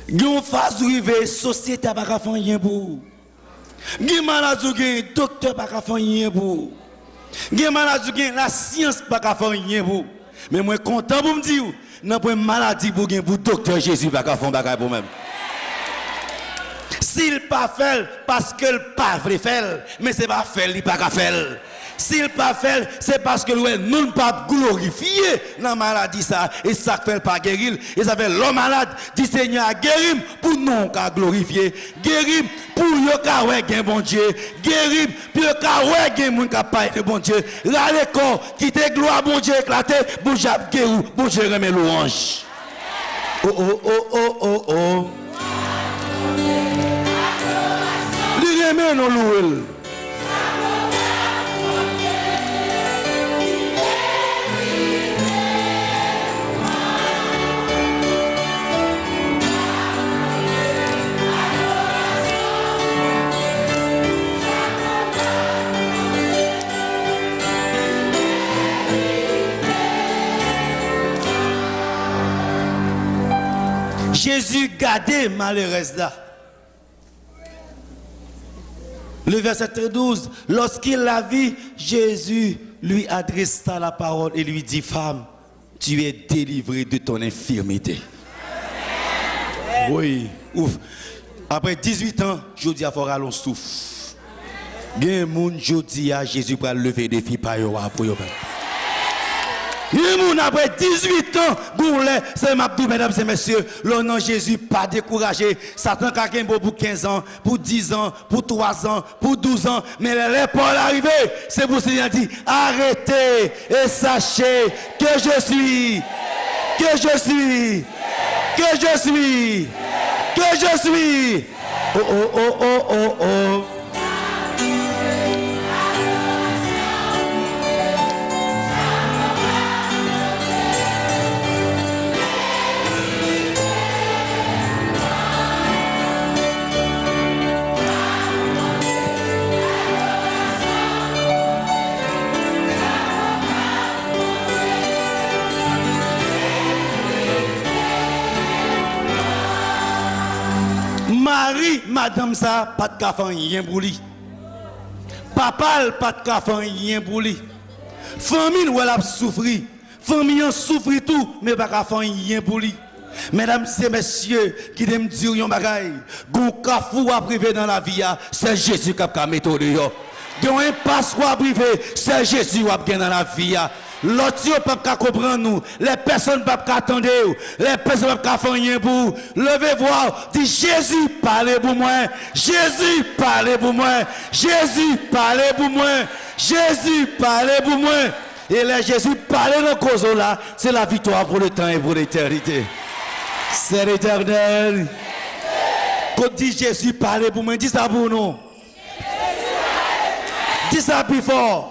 Il y a une phase où la société n'a pas de rien pour. Il y a une maladie où le docteur n'a pas de rien pour. Il y a une maladie où la science n'a pas de rien pour. Mais moi, content pour me dire, n'a pas une maladie pour le docteur Jésus n'a pas de rien pour même. S'il pas fait parce que le pas veut faire, mais c'est pas faire, il pas faire. S'il pas fait, c'est parce que nous ne pas glorifier dans la maladie ça et ça fait pas guérir et ça fait l'homme malade dit Seigneur guérir pour nous qu'à glorifier, guérir pour yo ka ouais gain bon Dieu, guérir pour yo ka ouais gain moun ka pas de bon Dieu. Là le corps qui te gloire bon Dieu éclaté, bon Dieu guérir, bon Dieu remet louange. Oh oh oh oh oh oh. Lui remet nos louanges. Jésus gardait malheureuse là. Le verset 12, lorsqu'il la vit, Jésus lui adressa la parole et lui dit, femme, tu es délivrée de ton infirmité. Oui, ouf. Après 18 ans, je dis à Fora, on souffle. Bien, mon je dis à Jésus pour lever des filles par pour eux. Il après 18 ans, c'est ma tout, mesdames et messieurs, le nom de Jésus, pas découragé. Satan a gagné pour 15 ans, pour 10 ans, pour 3 ans, pour 12 ans, mais les Paul arrivé, c'est pour Seigneur dit, arrêtez et sachez que je suis, que je suis, que je suis, que je suis. Oh, oh, oh, oh, oh, oh. Marie, madame ça, pas de café, rien pour lui. Papa, pas de café, rien pour lui. Famille, elle a souffert. Famille, elle souffre tout, mais pas de café, rien pour lui. Mesdames et messieurs, qui me disent un bagay, gon kafou à privé dans la vie, c'est Jésus qui a méthode. Gon un passeport privé, c'est Jésus qui a gagné dans la vie. L'autre ne peut pas comprendre nous, les personnes ne peuvent pas attendre, les personnes ne peuvent pas faire rien pour. Levez voir, dit Jésus parlez pour moi, Jésus parlez pour moi, Jésus parlez pour moi, Jésus parlez pour moi. Et les Jésus parlez dans cause là, c'est la victoire pour le temps et pour l'éternité. C'est l'éternel. Quand dit Jésus parlez pour moi, dis ça pour nous. Dis ça plus fort.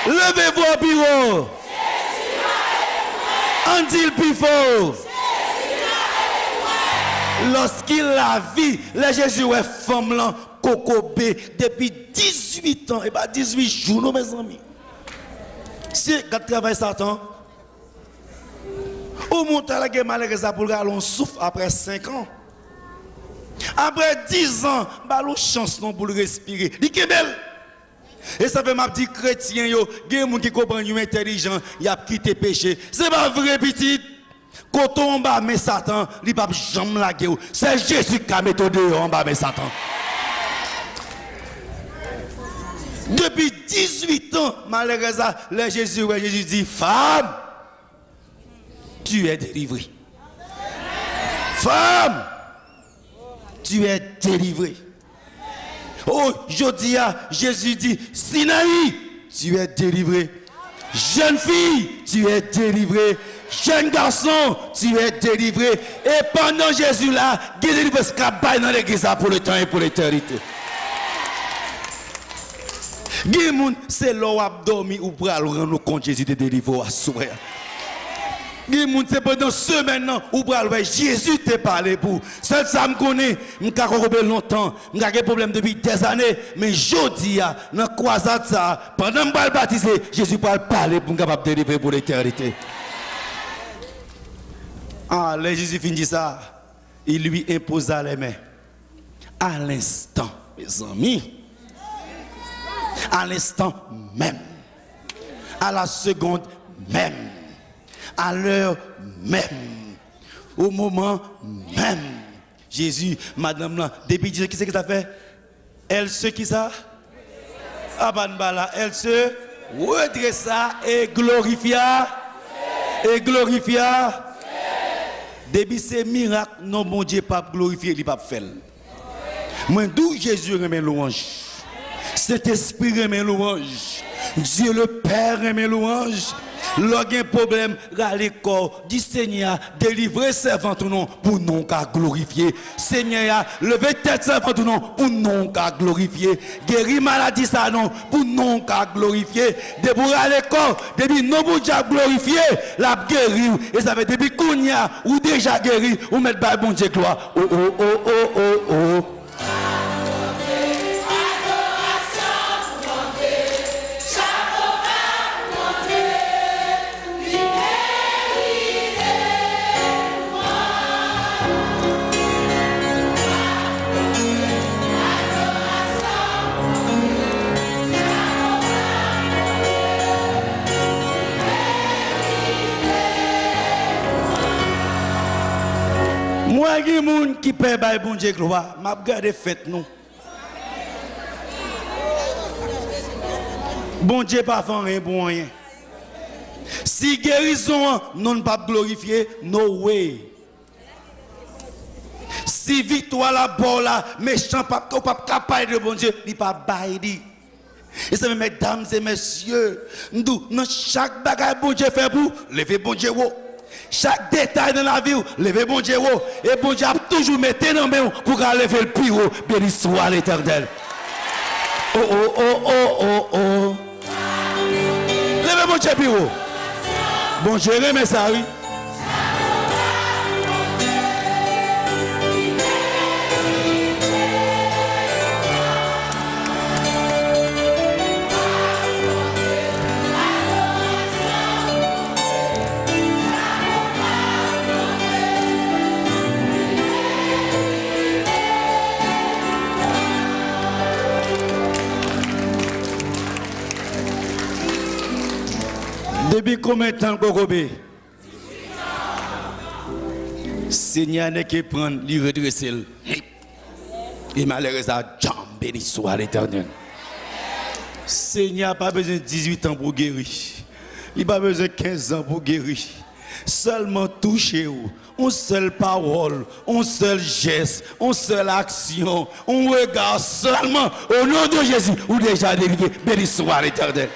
Levez-vous au bureau. On dit le plus fort. Lorsqu'il a vu, les Jésus est femme là, cocobé, depuis 18 ans, et pas 18 jours, non, mes amis. Si quand travaille Satan, au montant la guerre malheureusement pour on souffre après 5 ans. Après 10 ans, bah l'on chance non pour le respirer. Dis que belle. Et ça fait m'a dit chrétien yo, il y a des gens qui comprennent intelligent, il a quitté péché. C'est pas vrai petit. Quand on bat mais Satan, il pas jamais la guerre. C'est Jésus qui a mis au dehors en bas mais Satan. Depuis 18 ans, malheureusement, le Jésus dit femme, tu es délivrée. Femme, tu es délivrée. Oh, je dis à Jésus dit, Sinaï, tu es délivré. Jeune fille, tu es délivré. Jeune garçon, tu es délivré. Et pendant Jésus là, il est délivré ce qu'il dans l'église pour le temps et pour l'éternité. C'est là où a dormi ou pour rendre compte Jésus de délivré à souhait. C'est pendant semaine où Jésus t'a parlé pour. Seul ça me connaît, je suis longtemps, je suis problème depuis des années, mais je dis, dans la croisade, pendant que je suis baptisé, Jésus parle parler pour me délivrer pour l'éternité. Ah, là, Jésus finit ça, il lui imposa les mains. À l'instant, mes amis, à l'instant même, à la seconde même, à l'heure même, au moment même. Jésus, madame là, depuis Dieu, qui c'est que ça fait? Elle se qui ça? Abanbala, elle se redressa et glorifia. Et glorifia. Depuis ces miracles, non, mon Dieu, pas glorifier, il pas faire. Moi, d'où Jésus remet louange. Cet esprit remet louange. Dieu le Père remet louange. Lorsqu'il y a un problème, râler corps, dit Seigneur, délivrez servant ou non pour non qu'à glorifier. Seigneur, levez tête servant ou non pour non qu'à glorifier. Guérir maladie ça non pour non qu'à glorifier. Débourer les corps, depuis non pour déjà glorifier, la guérir. Et ça fait depuis qu'on y a ou déjà guéri, ou mettre par bon Dieu gloire. Oh oh oh oh oh oh. Moi, il y a des gens qui paient par bon Dieu gloire, m'a regardé fête nous. Bon Dieu pas fait rien pour rien. Si guérison non pas glorifié, no way. Si victoire la bonne là, méchant pas capable de bon Dieu, il pas bailler. Et ça, mesdames et messieurs, nous, dans chaque bagage bon Dieu fait pour lever bon Dieu. Chaque détail dans la vie, lever bon Dieu. Et bon Dieu a toujours mis dans main pour lever le plus haut. Béni soit l'Éternel. Oh, oh, oh, oh, oh, oh. Levez bon Dieu plus haut. Bon Dieu, remet ça, oui. Depuis combien de temps, Kokobé? Seigneur n'est que prendre, lui redresser. Et malheureusement, Jean béni soit l'Éternel. Seigneur n'a pas besoin de 18 ans pour guérir. Il n'a pas besoin de 15 ans pour guérir. Seulement toucher vous. Une seule parole, un seul geste, une seule action, un regard seulement. Au nom de Jésus, ou déjà délivré. Béni soit l'Éternel.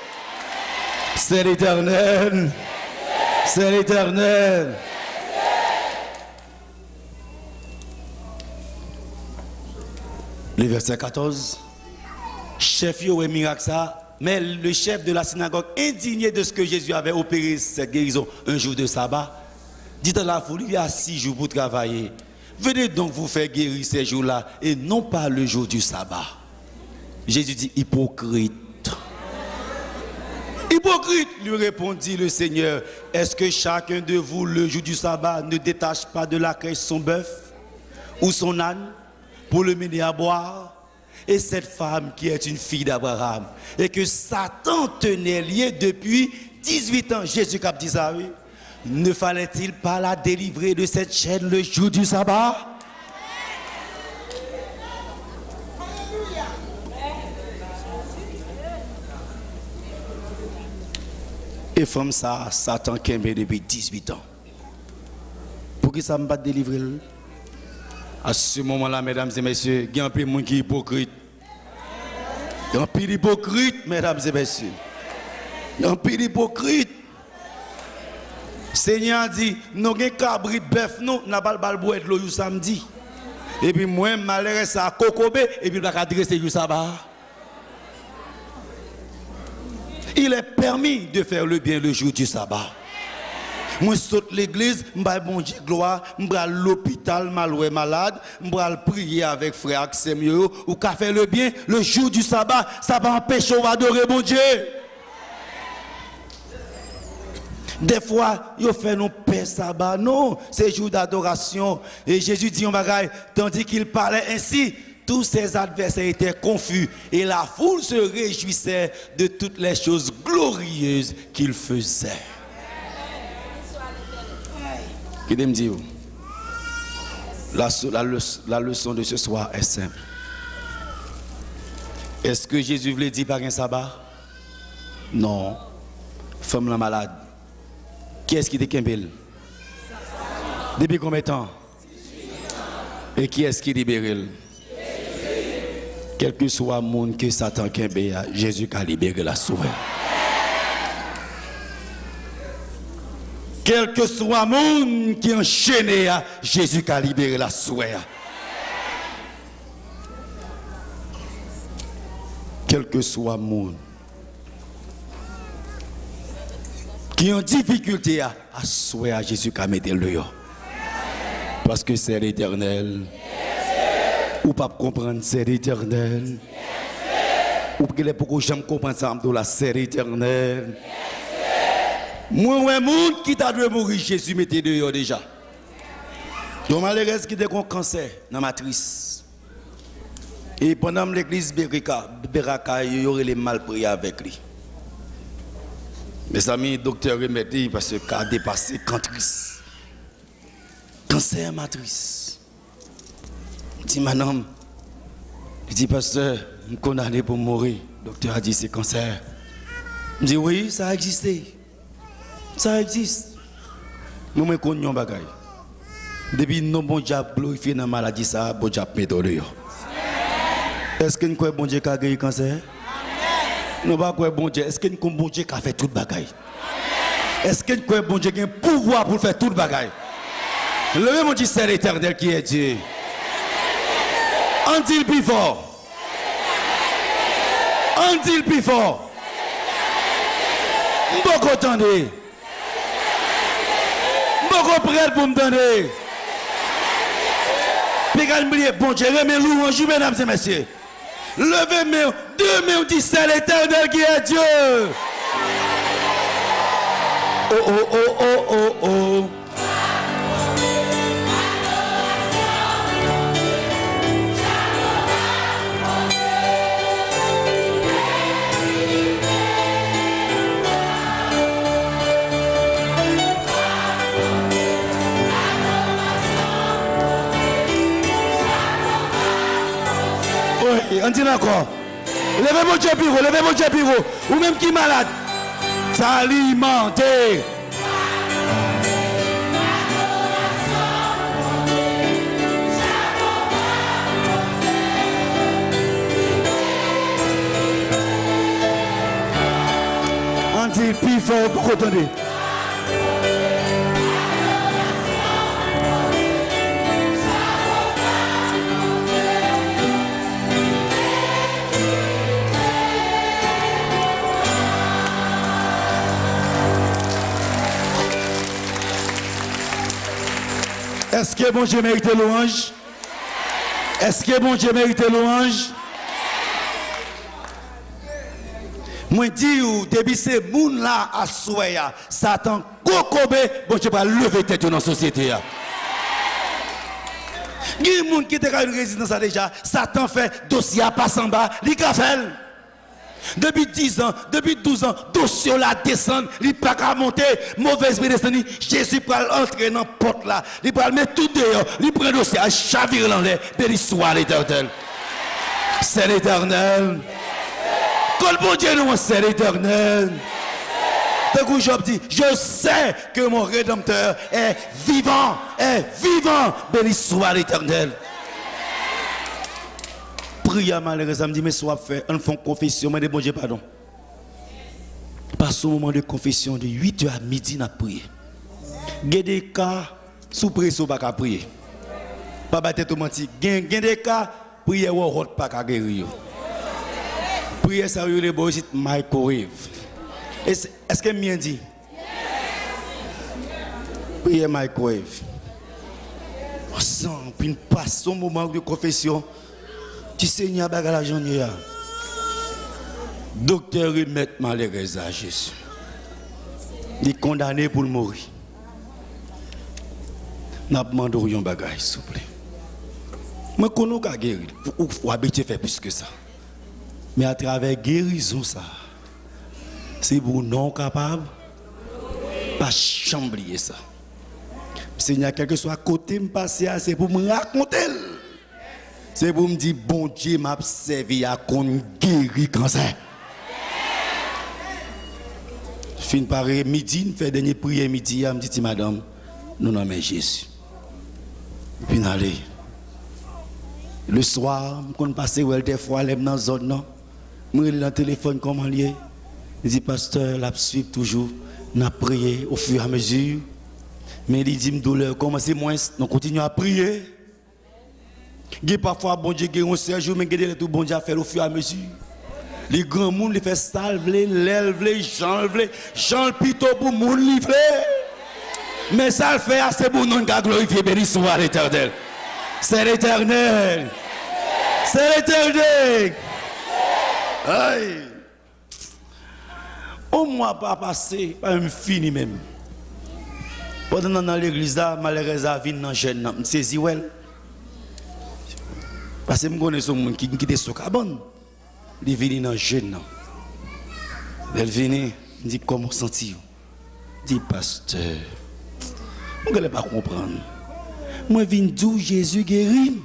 C'est l'Éternel. C'est l'Éternel. Le verset 14. Chef yo et miracle ça, mais le chef de la synagogue, indigné de ce que Jésus avait opéré cette guérison un jour de sabbat, dit à la foule, il y a 6 jours pour travailler. Venez donc vous faire guérir ces jours-là et non pas le jour du sabbat. Jésus dit, hypocrite. Hypocrite, lui répondit le Seigneur, est-ce que chacun de vous, le jour du sabbat, ne détache pas de la crèche son bœuf ou son âne pour le mener à boire? Et cette femme qui est une fille d'Abraham et que Satan tenait liée depuis 18 ans, Jésus a dit ça, oui. Ne fallait-il pas la délivrer de cette chaîne le jour du sabbat? Et femme ça, Satan qui aimait depuis 18 ans. Pour qui ça ne m'a pas délivré? À ce moment-là, mesdames et messieurs, il y a un peu de monde qui est hypocrite. Il y a un peu d'hypocrite, mesdames et messieurs. Il y a un peu d'hypocrite. Seigneur dit, nous avons un cabri de bœuf, nous n'avons pas le bois de l'eau samedi. Et puis moi, malheureusement, ça a cocobé, et puis je vais adresser le sabbat. Il est permis de faire le bien le jour du sabbat. Moi, je saute l'église, je vais bon Dieu gloire, je vais à l'hôpital, malade, je vais prier avec frère Axem ou qu'à faire le bien le jour du sabbat, ça va empêcher d'adorer bon Dieu. Des fois, il fait nos paix sabbat. Non, c'est jour d'adoration. Et Jésus dit en bagaille, tandis qu'il parlait ainsi, tous ses adversaires étaient confus et la foule se réjouissait de toutes les choses glorieuses qu'il faisait. Qu'est-ce que me dit? La leçon de ce soir est simple. Est-ce que Jésus voulait dire par un sabbat? Non. Femme la malade. Qui est-ce qui était Kembel? Depuis combien de temps? Et qui est-ce qui libère? Quel que soit le monde que Satan Kembel, Jésus a libéré la sauvé. Quel que soit le monde qui est enchaîné, Jésus a libéré la sauvé. Quel que soit le monde qui ont difficulté à souhaiter à Jésus qu'à mettre le yo. Parce que c'est l'Éternel. Ou pas comprendre c'est l'Éternel. Ou que les beaucoup j'aime comprendre ça là c'est l'Éternel. Moi un monde qui t'a dû mourir Jésus mettait de yo déjà. Donc malheureusement qui a un cancer dans la matrice. Et pendant l'église Beraka, il y aurait les mal pris avec lui. Mes amis, docteur remettait parce qu'il a dépassé cantrice. Cancer matrice. Je dis, madame, je dis, pasteur, je suis condamné pour mourir. Le docteur a dit, c'est cancer. Je dis, oui, ça a existé. Ça existe. Nous me connaissons bagaille. Depuis nos bon Dieu glorifié dans la maladie ça, bon Dieu méthode. Est-ce que nous croyons bon Dieu qui a guéri le cancer? Nous ne croyons pas bon Dieu. Est-ce que nous croyons bon Dieu qui a fait toute bagaille? Est-ce que nous croyons bon Dieu qui a un pouvoir pour faire toute bagaille? Levez mon Dieu, c'est l'Éternel qui est Dieu. On dit le plus fort. On dit le plus fort. Beaucoup attendez. Beaucoup prêts pour me donner. Puis bon Dieu, remets louange, mesdames et messieurs. Levez mes deux mains, on dit c'est l'Éternel qui est Dieu. Oh oh oh oh oh oh. On dit encore. Levez mon Dieu bureau, levez mon Dieu bureau. Ou même qui est malade. S'alimenter. On dit plus fort pour entendre. Est-ce que bon Dieu mérite louange? Est-ce que bon Dieu mérite louange? Moi dis ou depuis ces moun là à soya, Satan kokobe, bon Dieu va lever tête dans la société. Il y a des gens qui ont une résistance déjà, Satan fait dossier à passe en bas, il fait. Depuis 10 ans, depuis 12 ans, dossier la descend, il ne peut pas monter, mauvaise descend, Jésus peut entrer dans la porte là, il peut mettre tout dehors, il prend le dossier à chavir dans l'air, béni soit l'Éternel. C'est l'Éternel. Quand le bon Dieu nous, c'est l'Éternel. Tant que Job dit, je sais que mon Rédempteur est vivant, béni soit l'Éternel. Prière malheureusement, me dit, mais soit fait, on fait confession, mais de bon Dieu, pardon. Passe au moment de confession de 8h à midi, on a prié. Il y a des cas, sous pression, pas qu'à prier. Pas battre tout menti. Il y a des cas, prière ou hot, pas qu'à guérir. Prière, ça veut dire que c'est microwave. Est-ce que bien dit? Prière microwave. On sent, puis on passe au moment de confession. Tu sais, il y a la journée. Docteur remet malheureuse à Jésus. Il est condamné pour mourir. N'a pas demandé un bagage, s'il vous plaît. Mais qu'on a guéri, il faut habiter faire plus que ça. Mais à travers guérison, ça, c'est pour non capable, pas chamblier ça. Seigneur, quel que soit côté me passer, c'est pour me raconter. C'est pour me dire, bon Dieu m'a servi à qu'on guérit cancer. Fin par midi, je fais dernière prière midi, je me dis, madame, nous nommons Jésus. Puis allez. Le soir, je passe des fois dans la zone, je suis dans le téléphone comment lié. Je dis, pasteur, la suit toujours, nous prié au fur et à mesure. Mais il dit, douleur, comment c'est moins, nous continuons à prier. Il y a parfois, bon Dieu, il y a un séjour, mais il y a tout bon Dieu à faire au fur et à mesure. Les grands monde les fait salver, l'élève, Jean le pito pour moun livrer. Mais ça le fait assez pour nous glorifier, béni soit l'Éternel. C'est l'Éternel. C'est l'Éternel. Aïe. Au moins pas passé, pas même fini même. Pendant dans l'église là, malheureusement, vient dans jeune, je saisis ouais. Parce que je connais ce monde qui était sur cabane. Il vient dans jeune. Elle vient, il dit comment sentir. Il dit pasteur, je ne peux pas comprendre. Moi je viens d'où Jésus guérit.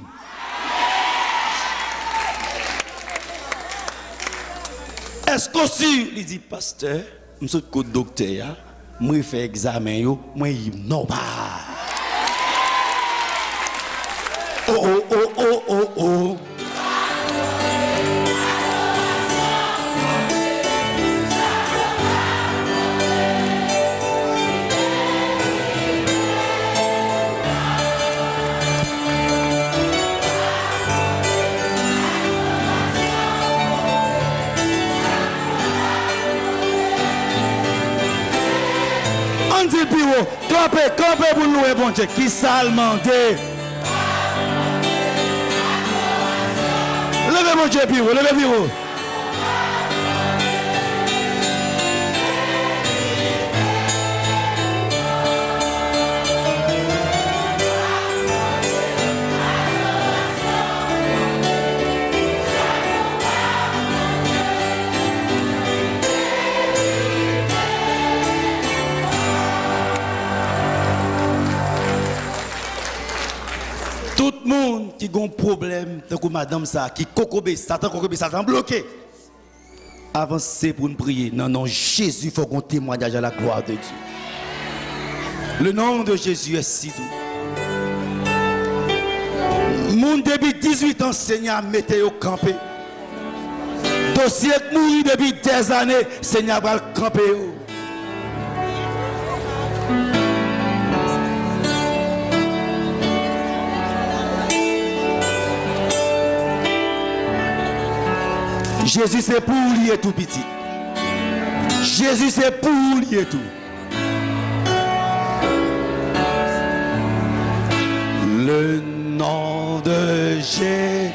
Est-ce que si il dit pasteur, je suis le docteur. moi fais examen yo, moi non pas. Oh oh oh oh oh oh. Andil Piro, campez pour nous, bon Dieu, qui salmandé. Levez mon Dieu, Piro, levez Piro. Tout le monde qui a un problème, tant que madame ça, qui kokobé, Satan bloqué. Avancez pour nous prier. Non, non, Jésus, il faut qu'on témoignage à la gloire de Dieu. Le nom de Jésus est si doux. Mon depuis 18 ans, Seigneur, mettez au campé. Dossier mourir depuis des années, Seigneur, va le camper. Jésus c'est pour lui tout petit. Jésus c'est pour lui tout. Le nom de Jésus.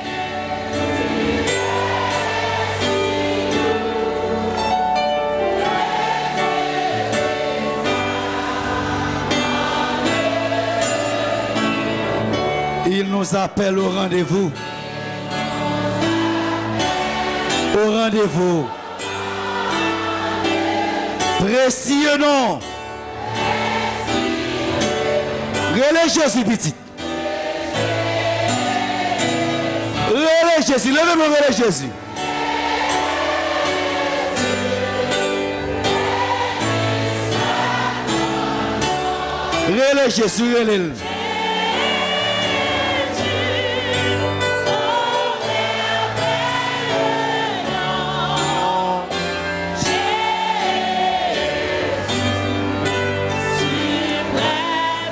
Il nous appelle au rendez-vous. Au rendez-vous. Précieux nom. Relais Jésus petit. Relais Jésus. Levez-moi relais Jésus. Relais Jésus. Relais.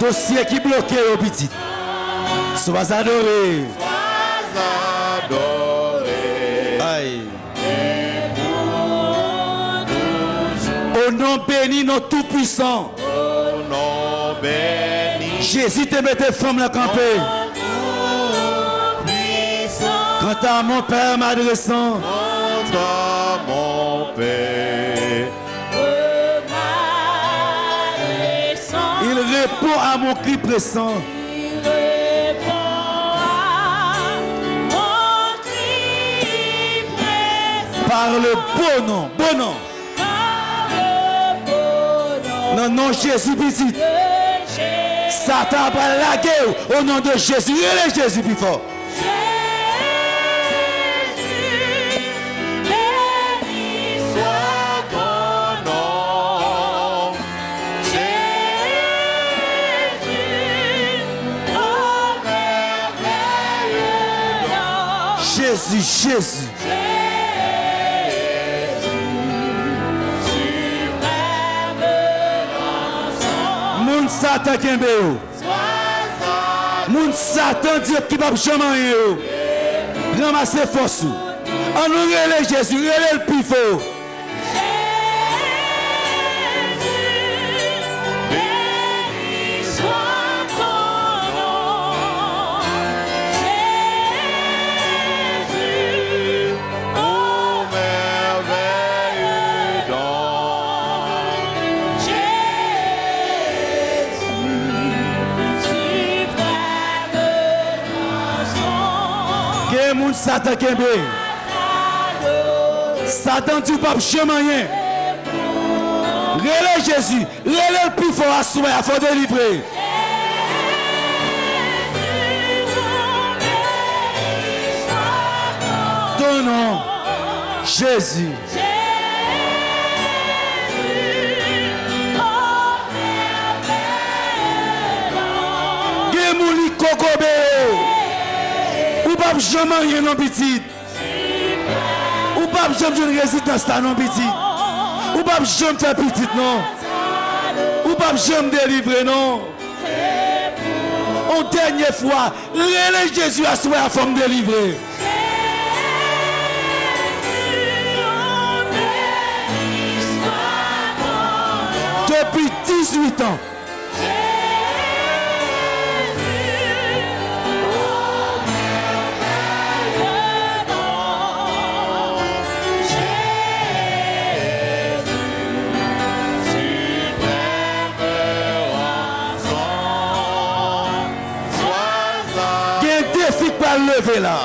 Dossier qui bloqué au petit. Sois adoré. Sois adoré. Aïe. Au nom béni, non tout puissant. Au nom béni. Jésus te mette femme la camper. Quant à mon Père m'adressant. Quant à mon Père. Il répond à mon cri pressant. Il répond à mon cri pressant. Par le beau nom, beau nom. Par le beau nom. Non, non, Jésus petit. Satan va laguer au nom de Jésus. Il est Jésus plus fort. Jésus, Jésus. Moun Satan kembe yo. Moun Satan Dieu qui va jamais yo. Ramasser force. On nous relève Jésus, relève le plus fort. Moun Satan kembe. Satan tu pas chemin. Relève Jésus, relève le plus fort à soumettre, à faut délivrer. Ton nom, Jésus. l'amour li kokobe. Ou pas jamais rien non petit. Ou pas jamais une résidence non petit. Ou pas jamais faire petit non. Ou pas jamais délivrer non. En dernière fois, relève Jésus à soi à forme délivrer. Depuis 18 ans. Lever là.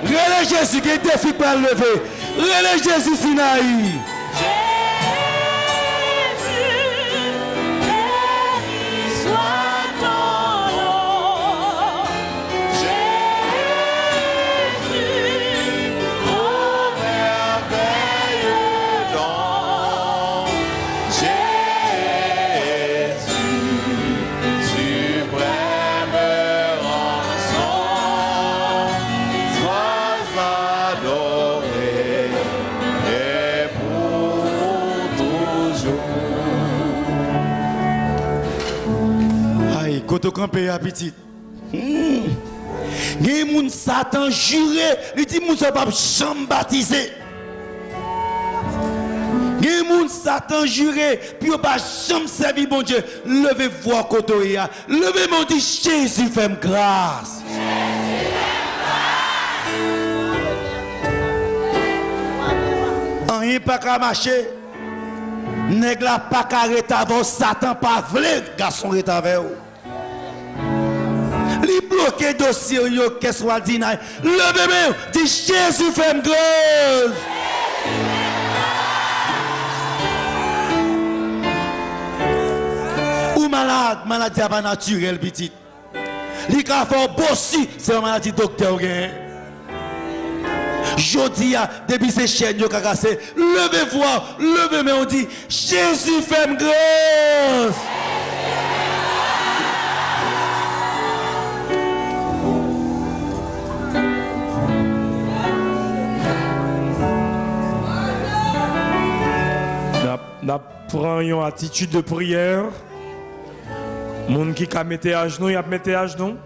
Relève Jésus qui est défi pour lever. Relève Jésus Sinaï. Quand on campe à petit. Les gens Satan juré, il dit moun pas jamais baptisé. Les gens Satan juré, puis on pas jamais servi bon Dieu. Levez voix kotoya. Levez mon dit Jésus fait grâce. Rien pas qu'à marcher. Nèg la pas qu'à rétaver Satan pas vle garçon rétaver. Li bloqué dossier yo qu'est-ce soit dit na. Levez-moi, dit Jésus fait grâce. Ou malade, maladie pas naturelle petite. Li ka fort bossi, c'est une maladie docteur gain. Jodi a depuis ces chaînes yo ka cassé. Levez-vous, levez-moi on dit Jésus fait grâce. Nous prenons une attitude de prière. Moun qui ka mette à genoux, y a mette à genoux.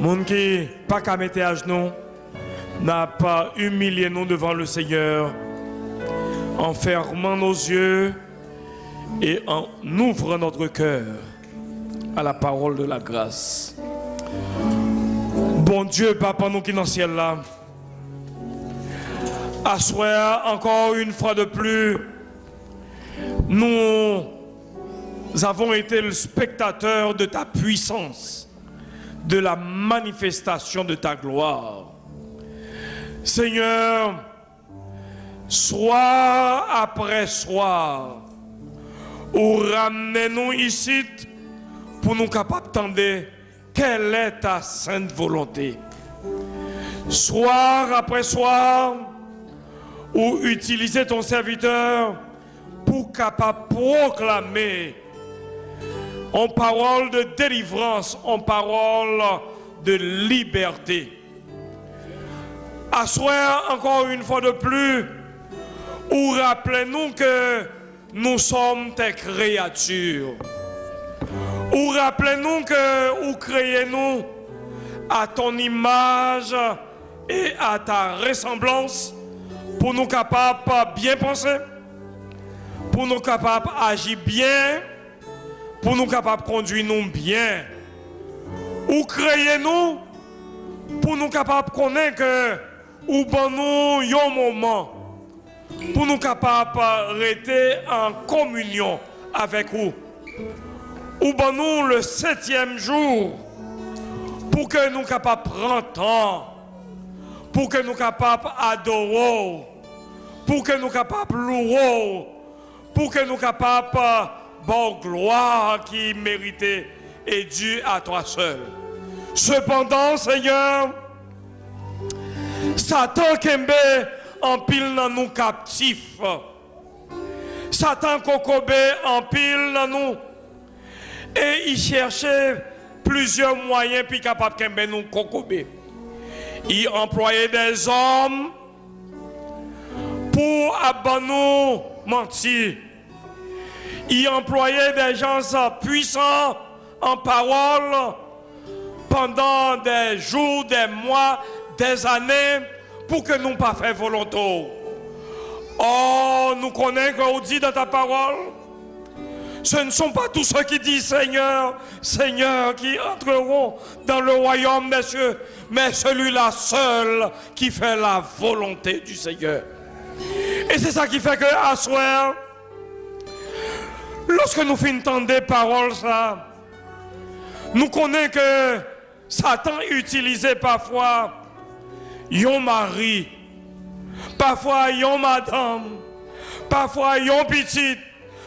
Moun qui pas ka mette à genoux, n'a pas humilié nous devant le Seigneur en fermant nos yeux et en ouvrant notre cœur à la parole de la grâce. Bon Dieu, Papa, nous qui dans le ciel là, assois encore une fois de plus. Nous avons été le spectateur de ta puissance, de la manifestation de ta gloire. Seigneur, soir après soir, ou ramenez-nous ici pour nous capables d'entendre quelle est ta sainte volonté. Soir après soir, ou utiliser ton serviteur pour capable proclamer en parole de délivrance, en parole de liberté. Assoir encore une fois de plus, ou rappelez-nous que nous sommes tes créatures. Ou rappelez-nous que vous créez-nous à ton image et à ta ressemblance pour nous capables de bien penser, pour nous capables d'agir bien, pour nous capables de conduire nous bien. Ou créez-nous pour nous capables de connaître que ou bon nous un moment pour nous capables de rester en communion avec vous. Ou bon nous le 7e jour pour que nous capables de prendre temps, pour que nous capables d'adorer, pour que nous capables de louer, pour que nous capables de bonne gloire qui méritait et due à toi seul. Cependant, Seigneur, Satan kembe en pile dans nous captifs. Satan kokobe en pile dans nous. Et il cherchait plusieurs moyens puis capable de nous concomber. Il employait des hommes pour nous mentir. Il employait des gens puissants en parole pendant des jours, des mois, des années pour que nous ne pas faire volonté. Oh, nous connaissons qu'on dit dans ta parole. Ce ne sont pas tous ceux qui disent Seigneur, Seigneur qui entreront dans le royaume des cieux, mais celui-là seul qui fait la volonté du Seigneur. Et c'est ça qui fait que à soir, lorsque nous finissons des paroles, ça, nous connaissons que Satan utilisait parfois yon mari, parfois yon madame, parfois yon petite,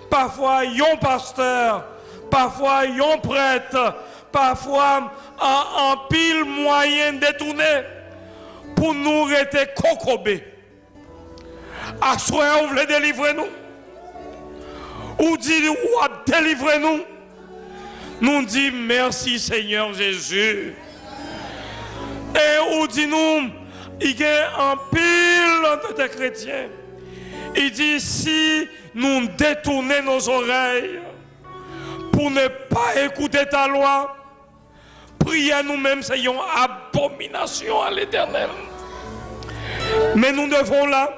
parfois yon pasteur, parfois yon prêtre, parfois en pile moyen détourné pour nous rester cocobés. À soir, vous voulez délivrer nous? Ou dit ou délivrer nous? Nous dit merci Seigneur Jésus. Et ou dit nous, il y a un pile de chrétiens. Il dit si nous détournons nos oreilles pour ne pas écouter ta loi, prier nous-mêmes, c'est une abomination à l'Éternel. Mais nous devons là,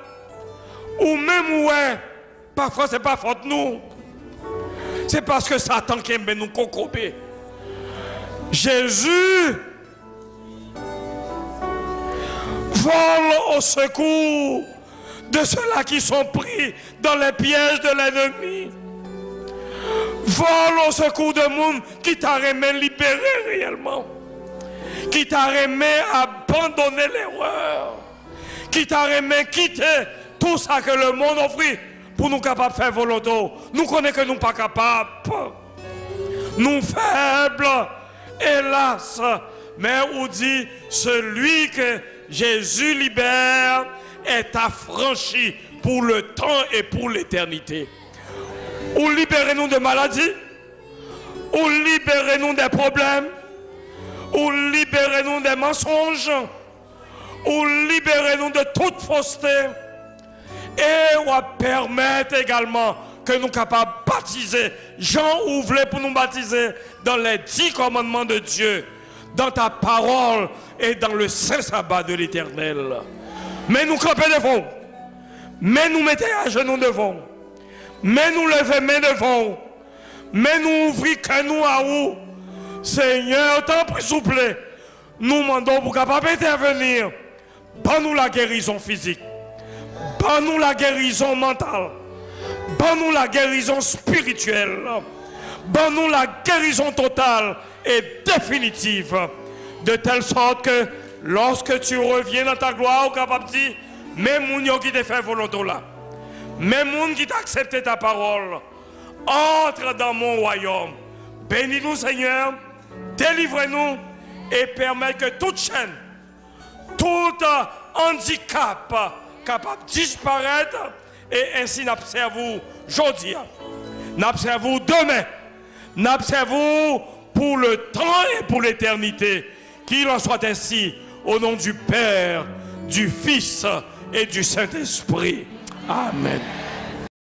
ou même ouais, parfois c'est pas faute nous. C'est parce que Satan qui aime nous concomber. Jésus vole au secours de ceux-là qui sont pris dans les pièges de l'ennemi. Vole au secours de monde qui t'a aimé libérer réellement. Qui t'a aimé abandonner l'erreur. Qui t'a aimé quitter tout ça que le monde offre pour nous capables de faire volonté. Nous connaissons que nous ne sommes pas capables. Nous faibles, hélas. Mais on dit, celui que Jésus libère est affranchi pour le temps et pour l'éternité. Ou libérez-nous de maladies, ou libérez-nous des problèmes, ou libérez-nous des mensonges, ou libérez-nous de toute fausseté. Et on va permettre également que nous soyons capables de baptiser. Jean ouvrait pour nous baptiser dans les 10 commandements de Dieu, dans ta parole et dans le saint sabbat de l'Éternel. Mais nous camper devant, mais nous mettez à genoux devant, mais nous lever main devant, mais nous ouvrir que nous à où. Seigneur, tant pis s'il vous plaît, nous demandons pour capable d'intervenir. Donne-nous la guérison physique. Donne-nous la guérison mentale. Donne-nous la guérison spirituelle. Donne-nous la guérison totale et définitive. De telle sorte que lorsque tu reviens dans ta gloire, capable de dire, même moun qui t'a fait volonté là, même moun qui t'a accepté ta parole, entre dans mon royaume. Bénis-nous Seigneur, délivre-nous et permets que toute chaîne, tout handicap capable de disparaître et ainsi n'observons aujourd'hui, n'observons demain, n'observons pour le temps et pour l'éternité. Qu'il en soit ainsi au nom du Père, du Fils et du Saint-Esprit. Amen.